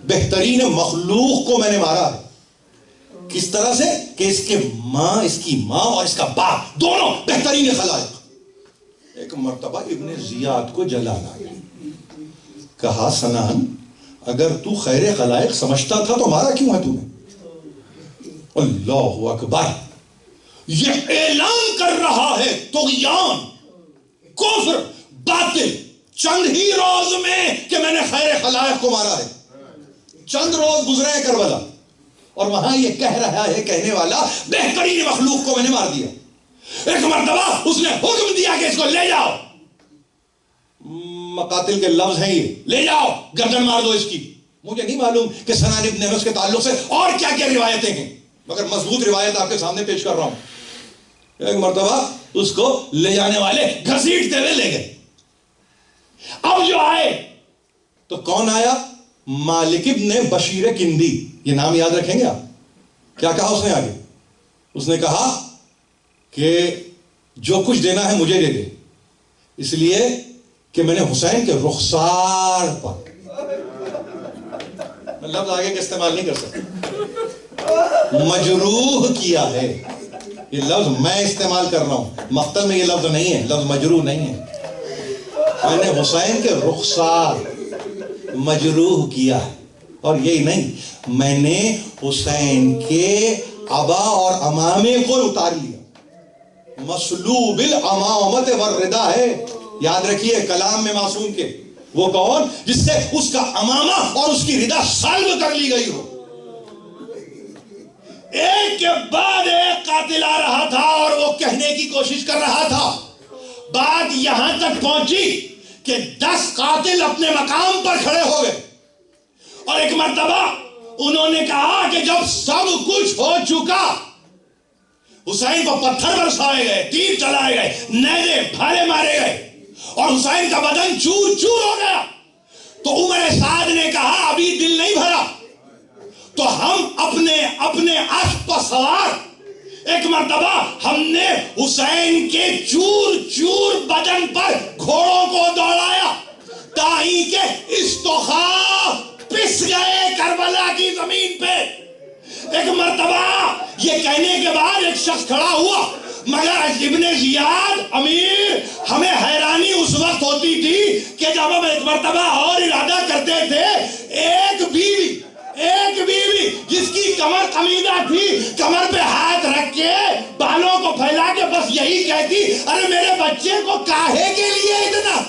Speaker 2: بہترین مخلوق کو میں نے مارا ہے، کس طرح سے کہ اس کی ماں اور اس کا باپ دونوں بہترین خلائق۔ ایک مرتبہ ابن زیاد کو جلال آیا، کہا سنان اگر تو خیر خلائق سمجھتا تھا تو مارا کیوں ہے تو نے؟ اللہ اکبر، یہ اعلان کر رہا ہے طغیان، کفر، باطل، چند ہی روز میں کہ میں نے خیر خلائق کو مارا ہے۔ چند روز گزرے ہیں کربلا اور وہاں یہ کہہ رہا ہے کہنے والا بہترین مخلوق کو میں نے مار دیا۔ ایک مرتبہ اس نے حکم دیا کہ اس کو لے جاؤ، مقاتل کے لفظ ہیں یہ، لے جاؤ گردن مار دو اس کی۔ مجھے نہیں معلوم کہ سنان ابن انس کے تعلق سے اور کیا کیا روایتیں ہیں، مگر مضبوط روایت آپ کے سامنے پیش کر رہا ہوں۔ ایک مرتبہ اس کو لے جانے والے گھسیٹتے ہوئے لے گئے۔ اب جو آئے تو کون آیا؟ مالک ابن بشیر کندی، یہ نام یاد رکھیں گے آپ۔ کیا کہا اس نے آگے؟ اس نے کہا کہ جو کچھ دینا ہے مجھے دے دے، اس لیے کہ میں نے حسین کے رخسار پر، میں لفظ آگے کا استعمال نہیں کر سکتا، مجروح کیا ہے۔ یہ لفظ میں استعمال کر رہا ہوں، مقتل میں یہ لفظ نہیں ہے، لفظ مجروح نہیں ہے۔ میں نے حسین کے رخسار مجروح کیا ہے، اور یہی نہیں، میں نے حسین کے عبا اور امامے کو اتار لیا۔ مسلوب الامامت والرداء ہے، یاد رکھیے کلام میں معصوم کے وہ کون؟ جس سے اس کا امامہ اور اس کی ردا سالب کر لی گئی ہو. ایک کے بعد ایک قاتل آ رہا تھا اور وہ کہنے کی کوشش کر رہا تھا. بات یہاں تک پہنچی کہ 10 قاتل اپنے مقام پر کھڑے ہو گئے اور ایک مرتبہ انہوں نے کہا کہ جب سب کچھ ہو چکا، حسین کو پتھر برسائے گئے، تیر چلائے گئے، نیزے بھالے مارے گئے اور حسین کا بدن چور چور ہو گیا، تو عمر سعد نے کہا ابھی دل نہیں بھرا، تو ہم اپنے اسب پر سوار ایک مرتبہ ہم نے حسین کے چور چور بدن پر گھوڑوں کو دوڑایا تاہی کہ استخاف پس گئے کربلا کی زمین پہ. ایک مرتبہ یہ کہنے کے بعد ایک شخص کھڑا ہوا، مگر ابن زیاد امیر، ہمیں حیرانی اس وقت ہوتی تھی کہ جب ہم ایک مرتبہ اور ارادہ کرتے تھے، ایک بیوی جس کی کمر خمیدہ تھی، کمر پہ ہاتھ رکھ کے بالوں کو پھیلا کے بس یہی کہتی، ارے میرے بچے کو کاہے کے لیے اتنا.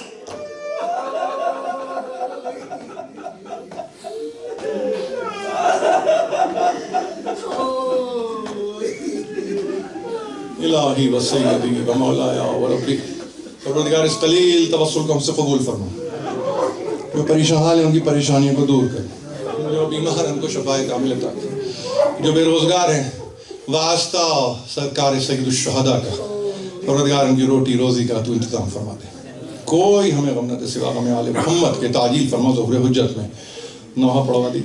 Speaker 2: الہی و سیدی و مولایا و ربی، پروردگار اس قلیل توسل کو ہم سے قبول فرما. جو پریشان حال ہیں ان کی پریشانیوں کو دور کر، جو بیمار ہیں ان کو شفائے کامل عطا کر، جو بے روزگار ہیں واسطہ سرکار سید الشہداء کا پروردگار ان کی روٹی روزی کا تو انتظام فرما دے. کوئی ہمیں غم نہ دے سوا غم آل محمد کے. تعجیل فرما ظہور حجت میں نوحہ پڑھوا دی.